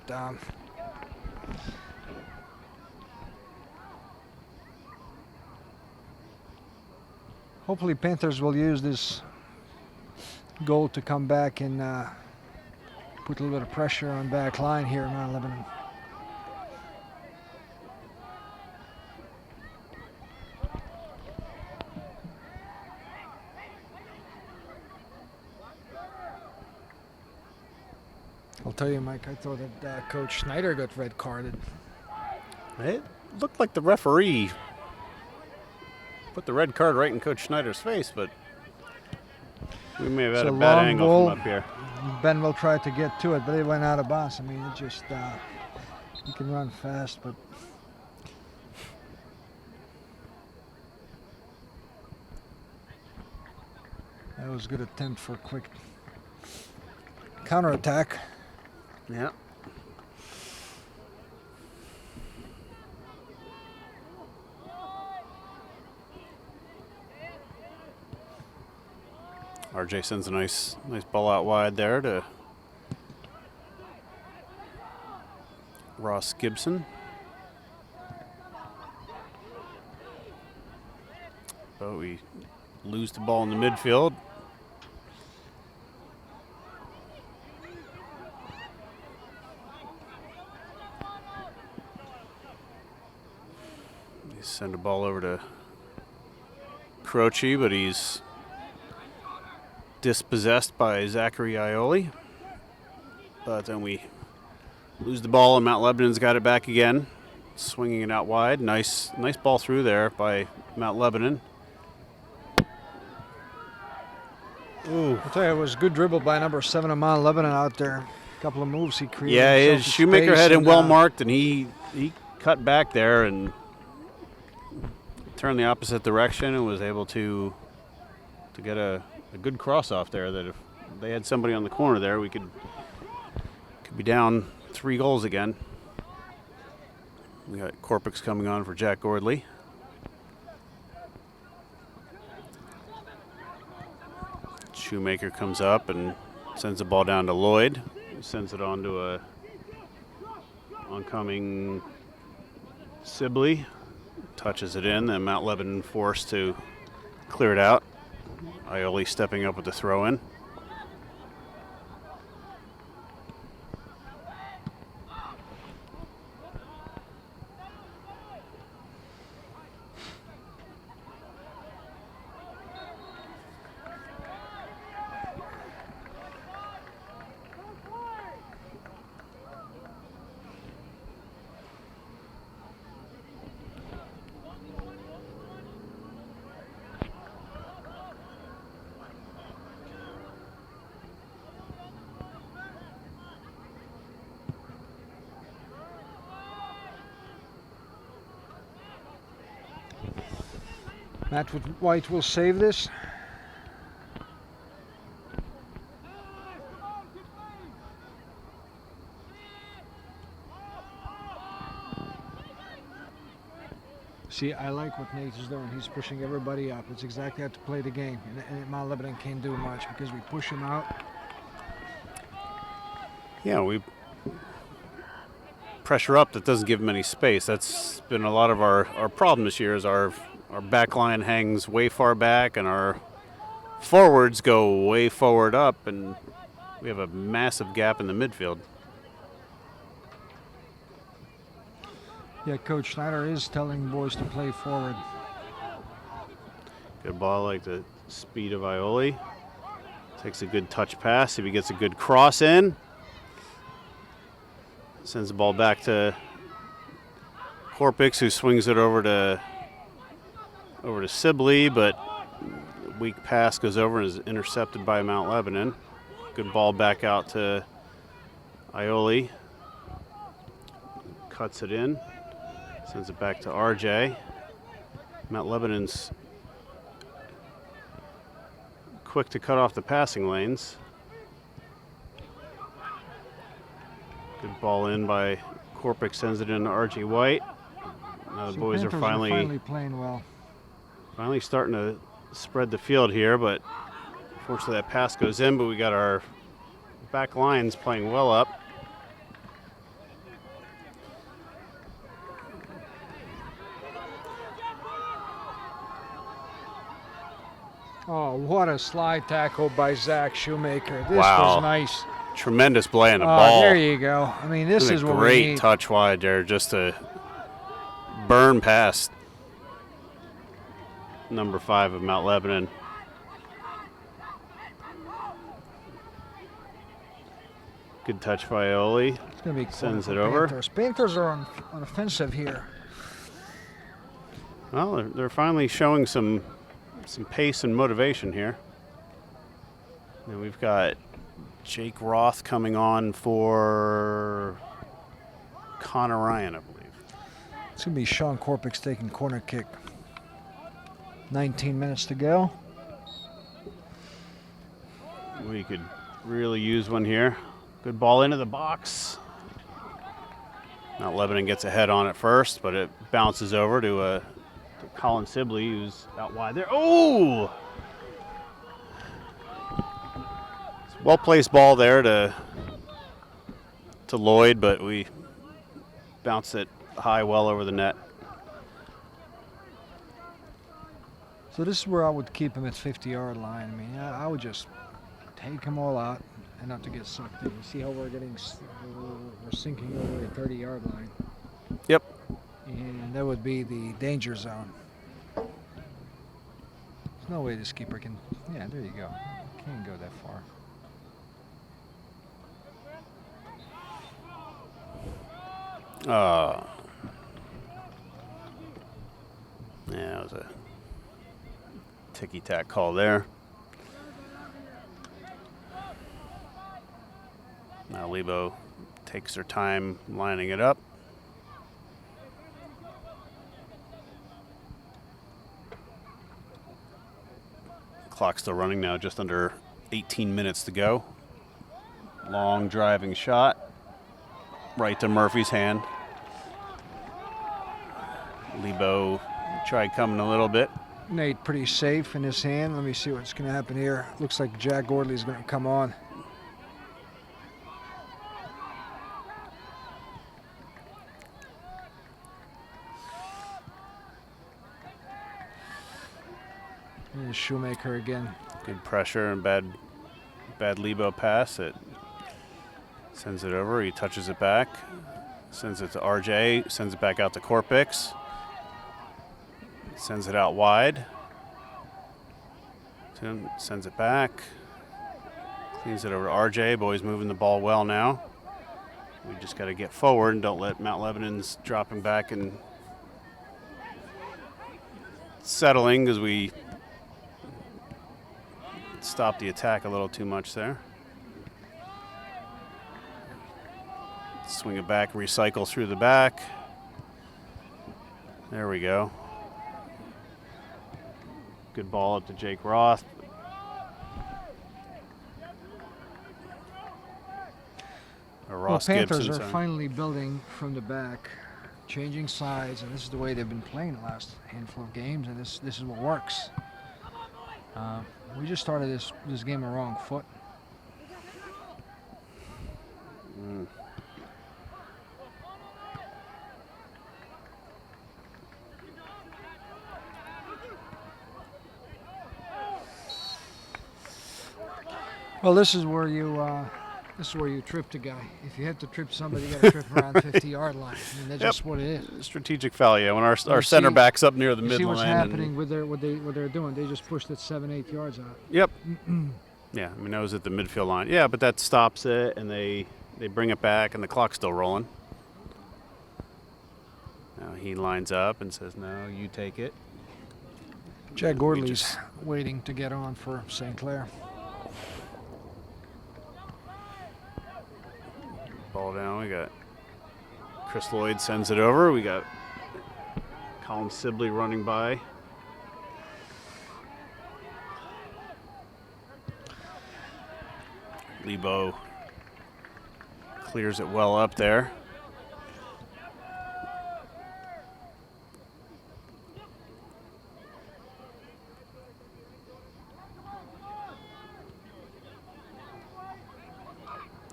hopefully Panthers will use this goal to come back and put a little bit of pressure on back line here in Mount Lebanon. I'll tell you, Mike, I thought that Coach Snyder got red carded. It looked like the referee put the red card right in Coach Snyder's face, but we may have had It's a a bad long angle goal. from up here. Ben will try to get to it, but it went out of bounds. I mean, it just, he can run fast, but that was a good attempt for a quick counterattack. Yeah. RJ sends a nice ball out wide there to Ross Gibson. But we lose the ball in the midfield. They send a ball over to Croce, but he's dispossessed by Zachary Ioli. But then we lose the ball, and Mount Lebanon's got it back again. Swinging it out wide. Nice ball through there by Mount Lebanon. Ooh. I'll tell you, it was a good dribble by number 7 of Mount Lebanon out there. A couple of moves he created. Yeah, himself his some Shoemaker space had him and, well marked, and he cut back there and turned the opposite direction and was able to get a good cross off there. That if they had somebody on the corner there, we could be down 3 goals again. We got Corpix coming on for Jack Gordley. Shoemaker comes up and sends the ball down to Lloyd. He sends it on to a oncoming Sibley. Touches it in, then Mount Lebanon forced to clear it out. Ioli stepping up with the throw in. Matt White will save this. See, I like what Nate is doing. He's pushing everybody up. It's exactly how to play the game. And Mount Lebanon can't do much because we push him out. Yeah, we pressure up that doesn't give him any space. That's been a lot of our problem this year is our back line hangs way far back and our forwards go way forward up, and we have a massive gap in the midfield. Yeah, Coach Schneider is telling boys to play forward. Good ball, like the speed of Ioli. Takes a good touch pass. If he gets a good cross in, sends the ball back to Corpix, who swings it over to Sibley, but weak pass goes over and is intercepted by Mount Lebanon. Good ball back out to Ioli. Cuts it in. Sends it back to RJ. Mount Lebanon's quick to cut off the passing lanes. Good ball in by Corpix, sends it in to RJ White. Now the boys are finally playing well. Finally starting to spread the field here, but unfortunately that pass goes in, but we got our back lines playing well up. Oh, what a slide tackle by Zach Shoemaker. This Wow. was nice. Tremendous play on the ball. There you go. I mean, this is what we need. Great touch wide there, just to burn past number 5 of Mount Lebanon. Good touch by Ioli. It's going to be Sends corner it for over. Panthers. Panthers are on offensive here. Well, they're finally showing some pace and motivation here. And we've got Jake Roth coming on for Connor Ryan, I believe. It's going to be Sean Corpix taking corner kick. 19 minutes to go. We could really use one here. Good ball into the box. Mount Lebanon gets a head on it first, but it bounces over to Colin Sibley, who's out wide there. Oh! Well-placed ball there to Lloyd, but we bounced it high well over the net. So this is where I would keep him at 50-yard line. I mean, I would just take them all out and not to get sucked in. You see how we're sinking over the 30-yard line. Yep. And that would be the danger zone. There's no way this keeper can. Yeah, there you go. Can't go that far. Yeah, it was a ticky-tack call there. Now Lebo takes their time lining it up. Clock's still running now, just under 18 minutes to go. Long driving shot, right to Murphy's hand. Lebo tried coming a little bit. Nate pretty safe in his hand. Let me see what's going to happen here. Looks like Jack Gordley's going to come on. And Shoemaker again. Good pressure and bad Lebo pass. It sends it over. He touches it back. Sends it to RJ. Sends it back out to Corpix. Sends it out wide. Tim sends it back. Cleans it over to RJ. Boys moving the ball well now. We just got to get forward and don't let Mount Lebanon's dropping back and settling, because we stopped the attack a little too much there. Swing it back, recycle through the back. There we go. Good ball up to Jake Roth. Ross Panthers Gibson, are finally building from the back, changing sides, and this is the way they've been playing the last handful of games, and this is what works. We just started this game on the wrong foot. Well, this is where you trip the guy. If you have to trip somebody, you got to trip around the 50-yard line. I mean, that's just what it is. strategic foul, yeah. When our center back's up near the midline. See what's happening with what they're doing. They just pushed it 7-8 yards out. Yep. Yeah, I mean, that was at the midfield line. Yeah, but that stops it, and they bring it back, and the clock's still rolling. Now he lines up and says, no, you take it. Jack Gordley's waiting to get on for St. Clair. Ball down. We got Chris Lloyd sends it over. We got Colin Sibley running by. Lebo clears it well up there.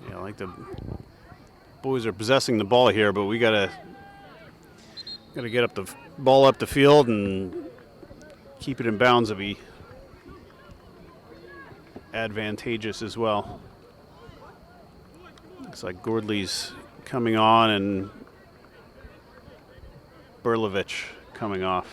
Yeah, I like the boys are possessing the ball here, but we gotta get up the ball up the field and keep it in bounds to be advantageous as well. Looks like Gordley's coming on and Berlovich coming off.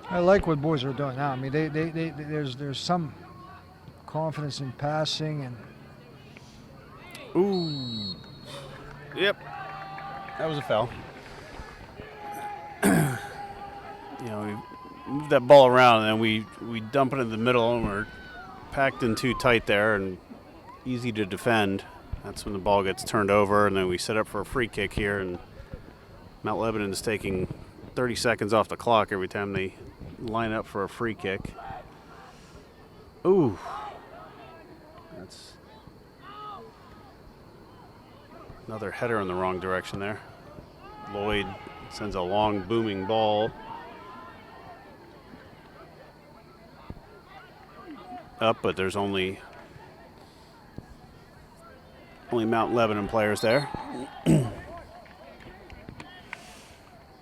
I like what boys are doing now. I mean, there's some confidence in passing and. Ooh. Yep. That was a foul. We move that ball around and then we dump it in the middle and we're packed in too tight there and easy to defend. That's when the ball gets turned over, and then we set up for a free kick here, and Mount Lebanon is taking 30 seconds off the clock every time they line up for a free kick. Ooh. That's another header in the wrong direction there. Lloyd sends a long booming ball up, but there's only Mount Lebanon players there.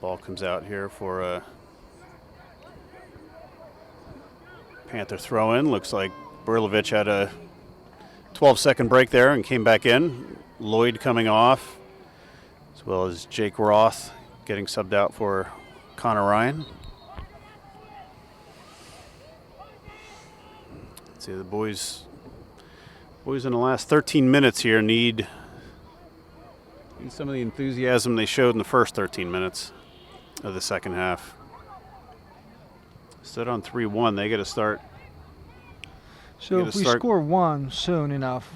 Ball comes out here for a Panther throw in. Looks like Berlovich had a 12-second break there and came back in. Lloyd coming off, as well as Jake Roth getting subbed out for Connor Ryan. Let's see, the boys in the last 13 minutes here need some of the enthusiasm they showed in the first 13 minutes of the second half. Stood on 3-1. They got to start. So if we score one soon enough,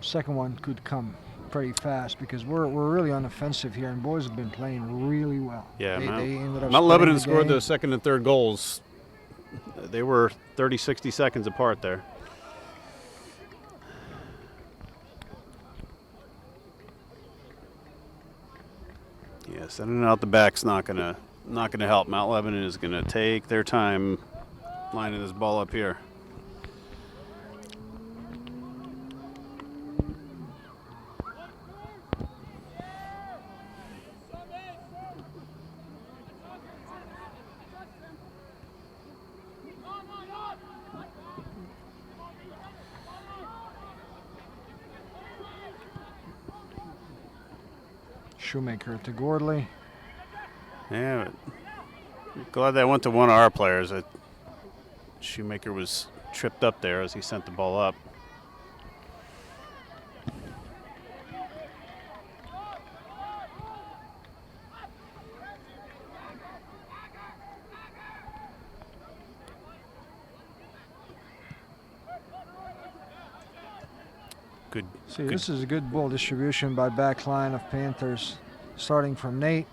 second one could come pretty fast because we're really on offensive here, and boys have been playing really well. Yeah, they ended up Mount Lebanon the scored game. those second and third goals. They were 30, 60 seconds apart there. Yeah, sending it out the back's not gonna help. Mount Lebanon is gonna take their time lining this ball up here. Shoemaker to Gordley. Yeah, glad that went to one of our players. Shoemaker was tripped up there as he sent the ball up. This is a good ball distribution by back line of Panthers, starting from Nate.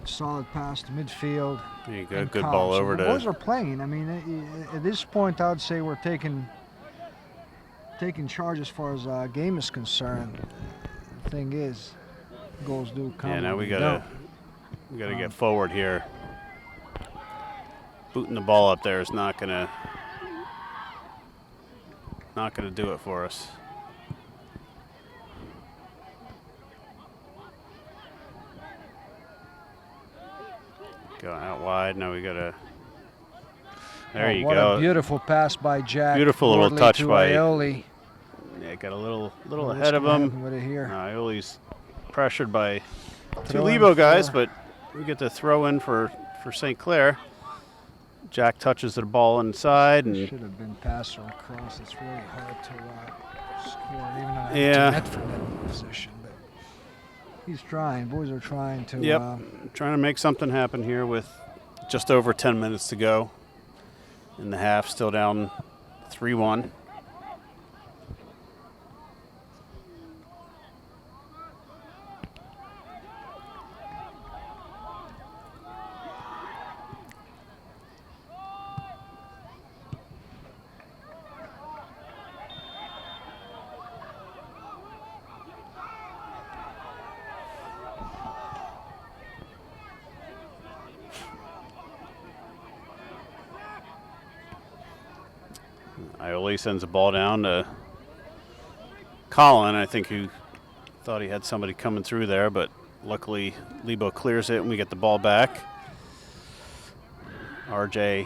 Solid pass to midfield. There you go. Good ball over to. The boys are playing. I mean, at this point, I would say we're taking charge as far as game is concerned. The thing is, goals do come. Yeah, now we gotta get forward here. Booting the ball up there is not gonna do it for us. Going out wide. Now we gotta. There you what go. What a beautiful pass by Jack. Beautiful little touch by Aioli. Yeah, got a little ahead of him. With it here. Aioli's pressured by two Lebo guys, but we get to throw in for St. Clair. Jack touches the ball inside, and should have been passed or across. It's really hard to score, even on an net for net position. But he's trying. Boys are trying to. Trying to make something happen here with just over 10 minutes to go in the half. Still down 3-1. Aioli sends the ball down to Colin, I think, who thought he had somebody coming through there, but luckily Lebo clears it and we get the ball back. RJ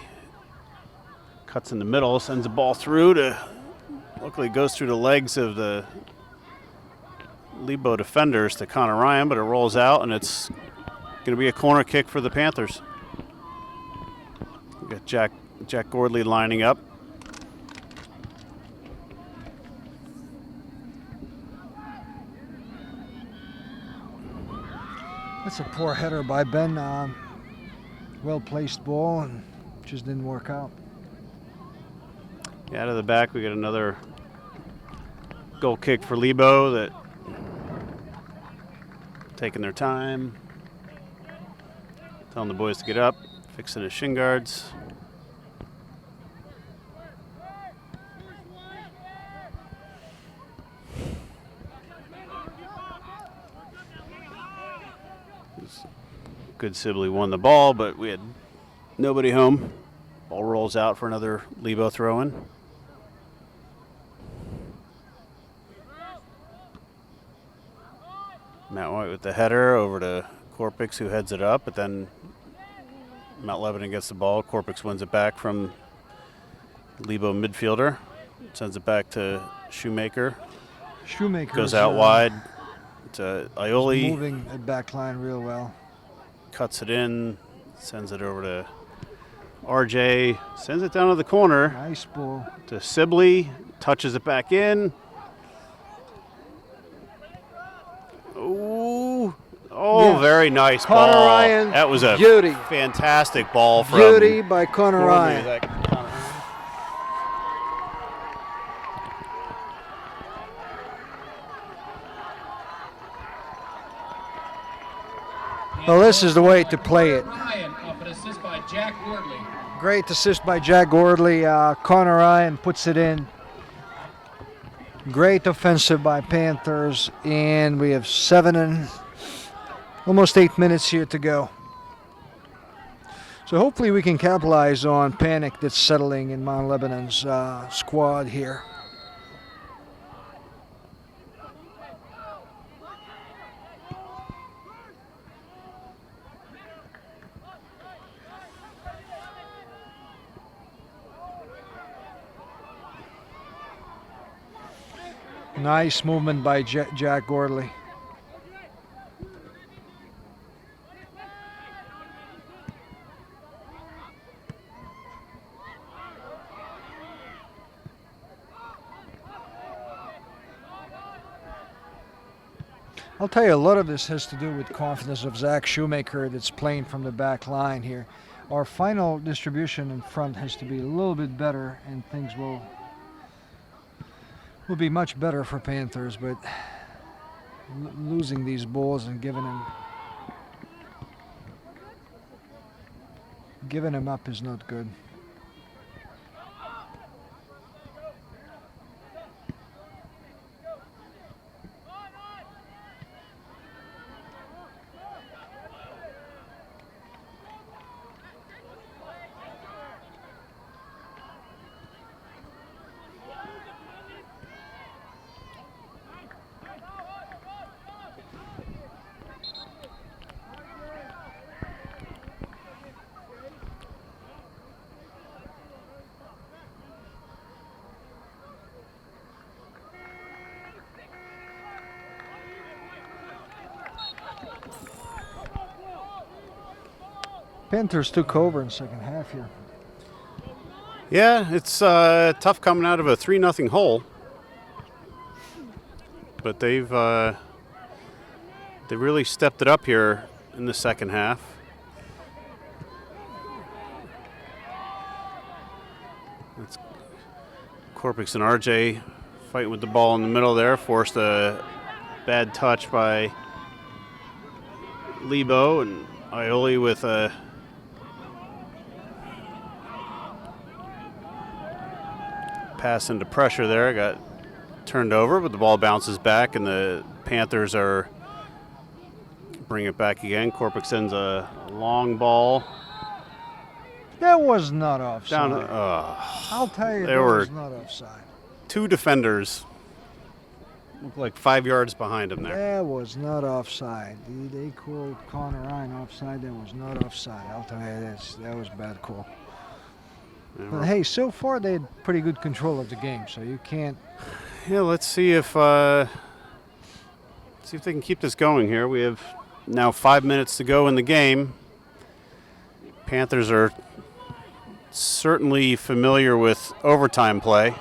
cuts in the middle, sends the ball through to, luckily goes through the legs of the Lebo defenders to Connor Ryan, but it rolls out and it's going to be a corner kick for the Panthers. We got Jack Gordley lining up. That's a poor header by Ben. Well-placed ball and just didn't work out. Out of the back, we got another goal kick for Lebo that taking their time, telling the boys to get up, fixing his shin guards. Good Sibley won the ball, but we had nobody home. Ball rolls out for another Lebo throw-in. Matt White with the header over to Corpix, who heads it up, but then Mount Lebanon gets the ball. Corpix wins it back from Lebo midfielder sends it back to Shoemaker. Shoemaker Goes out wide to Ioli. Moving the back line real well. Cuts it in, sends it over to RJ, sends it down to the corner. Nice ball. To Sibley, touches it back in. Ooh. Oh, Yes. very nice Connor ball. Ryan, That was a beauty. fantastic ball from Beauty by Connor Gormley. Ryan. Well, this is the way to play it. Ryan off an assist by Jack Wardley. Great assist by Jack Gordley. Connor Ryan puts it in. Great offensive by Panthers, and we have almost 8 minutes here to go. So hopefully we can capitalize on panic that's settling in Mount Lebanon's squad here. Nice movement by Jack Gordley. I'll tell you, a lot of this has to do with confidence of Zach Shoemaker that's playing from the back line here. Our final distribution in front has to be a little bit better, and things will be much better for Panthers, but losing these balls and giving them up is not good. Panthers took over in the second half here. Yeah, it's tough coming out of a 3-0 hole, but they really stepped it up here in the second half. It's Corpix and RJ fighting with the ball in the middle there, forced a bad touch by Lebo, and Ioli with a pass into pressure there, got turned over, but the ball bounces back, and the Panthers are bring it back again. Corpix sends a long ball. That was not offside. Down, I'll tell you, there that were was not offside. two defenders, looked like 5 yards behind him there. That was not offside. They called Connor Ryan offside. That was not offside. I'll tell you, that was a bad call. But hey, so far they had pretty good control of the game, so you can't. Yeah, let's see if they can keep this going here. We have now 5 minutes to go in the game. Panthers are certainly familiar with overtime play.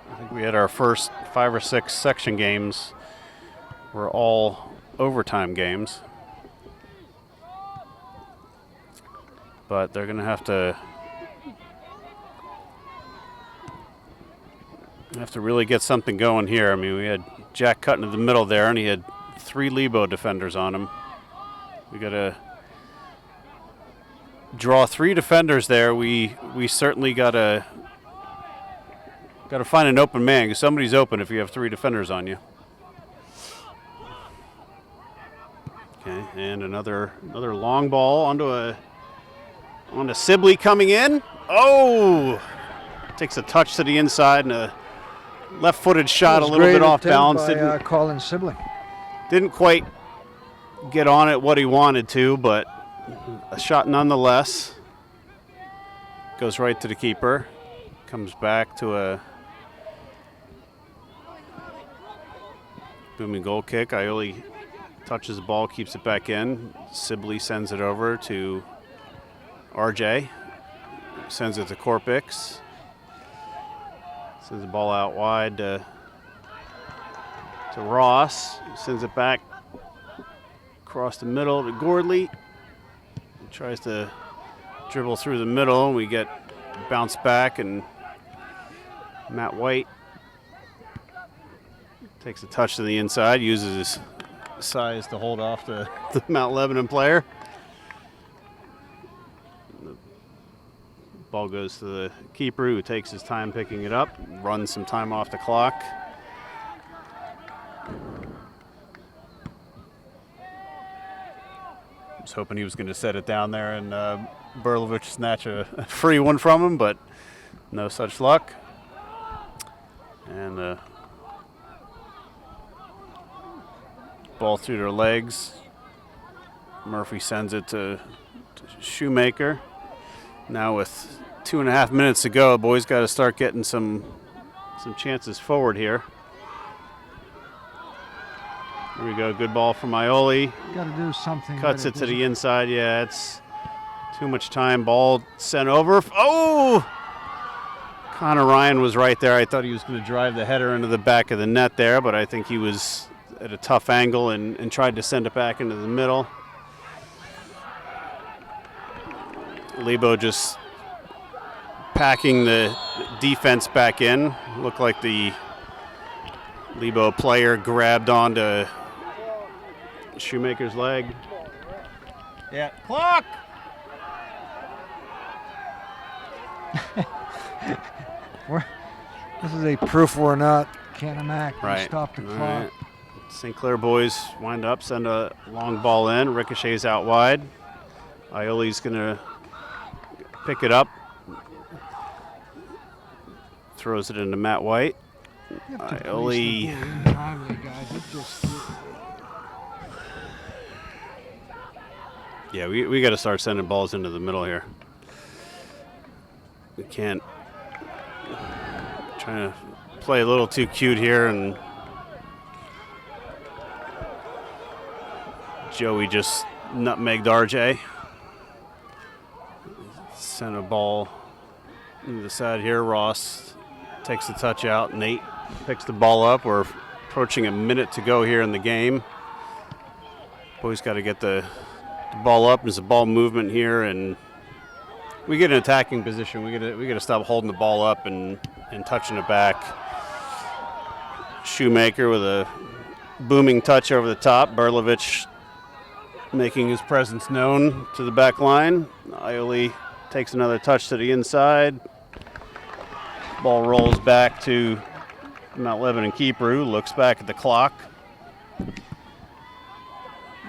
I think we had our first 5 or 6 section games were all overtime games. But they're going to have to really get something going here. I mean, we had Jack cut into the middle there, and he had 3 Lebo defenders on him. We got to draw 3 defenders there. We certainly got to find an open man, because somebody's open if you have 3 defenders on you. Okay, and another long ball onto Sibley coming in. Oh, takes a touch to the inside and a left-footed shot, a little bit off balance. By Colin Sibley. Didn't quite get on it what he wanted to, but a shot nonetheless. Goes right to the keeper. Comes back to a booming goal kick. Ioli touches the ball, keeps it back in. Sibley sends it over to RJ. Sends it to Corpix. Sends the ball out wide to Ross. Sends it back across the middle to Gordley. He tries to dribble through the middle. We get bounce back, and Matt White takes a touch to the inside, uses his size to hold off the Mount Lebanon player. The ball goes to the keeper, who takes his time picking it up, runs some time off the clock. I was hoping he was going to set it down there and Berlovich snatch a free one from him, but no such luck. And ball through their legs. Murphy sends it to Shoemaker. Now with 2.5 minutes to go, boys got to start getting some chances forward here. Here we go, good ball from Ioli. Got to do something. Cuts it to the inside. Yeah, it's too much time. Ball sent over. Oh! Connor Ryan was right there. I thought he was going to drive the header into the back of the net there, but I think he was at a tough angle and tried to send it back into the middle. Lebo just packing the defense back in. Looked like the Lebo player grabbed onto Shoemaker's leg. Yeah, clock! This is a proof we're not Canamac. Right. Stop the All clock. right. St. Clair boys wind up, send a long ball in. Ricochets out wide. Ioli's going to pick it up. Throws it into Matt White. You have to place Ioli. the ball in timely, guys. It just, Yeah, we got to start sending balls into the middle here. We can't. Trying to play a little too cute here, and Joey just nutmegged RJ. Sent a ball into the side here. Ross takes the touch out. Nate picks the ball up. We're approaching a minute to go here in the game. Boys got to get the ball up. There's a ball movement here, and we get an attacking position. We got to stop holding the ball up and touching it back. Shoemaker with a booming touch over the top. Berlovich making his presence known to the back line. Ioli takes another touch to the inside. Ball rolls back to Mount Lebanon keeper, who looks back at the clock.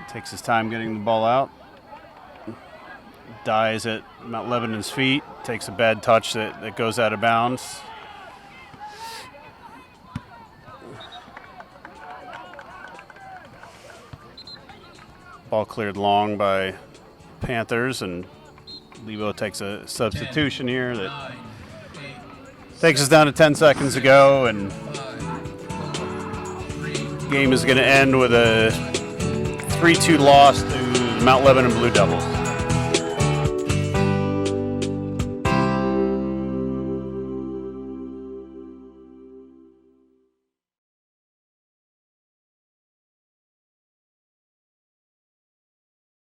Takes his time getting the ball out. Dies at Mount Lebanon's feet. Takes a bad touch that goes out of bounds. Ball cleared long by Panthers, and Lebo takes a substitution here that takes us down to 10 seconds to go, and game is going to end with a 3-2 loss to Mount Lebanon Blue Devils.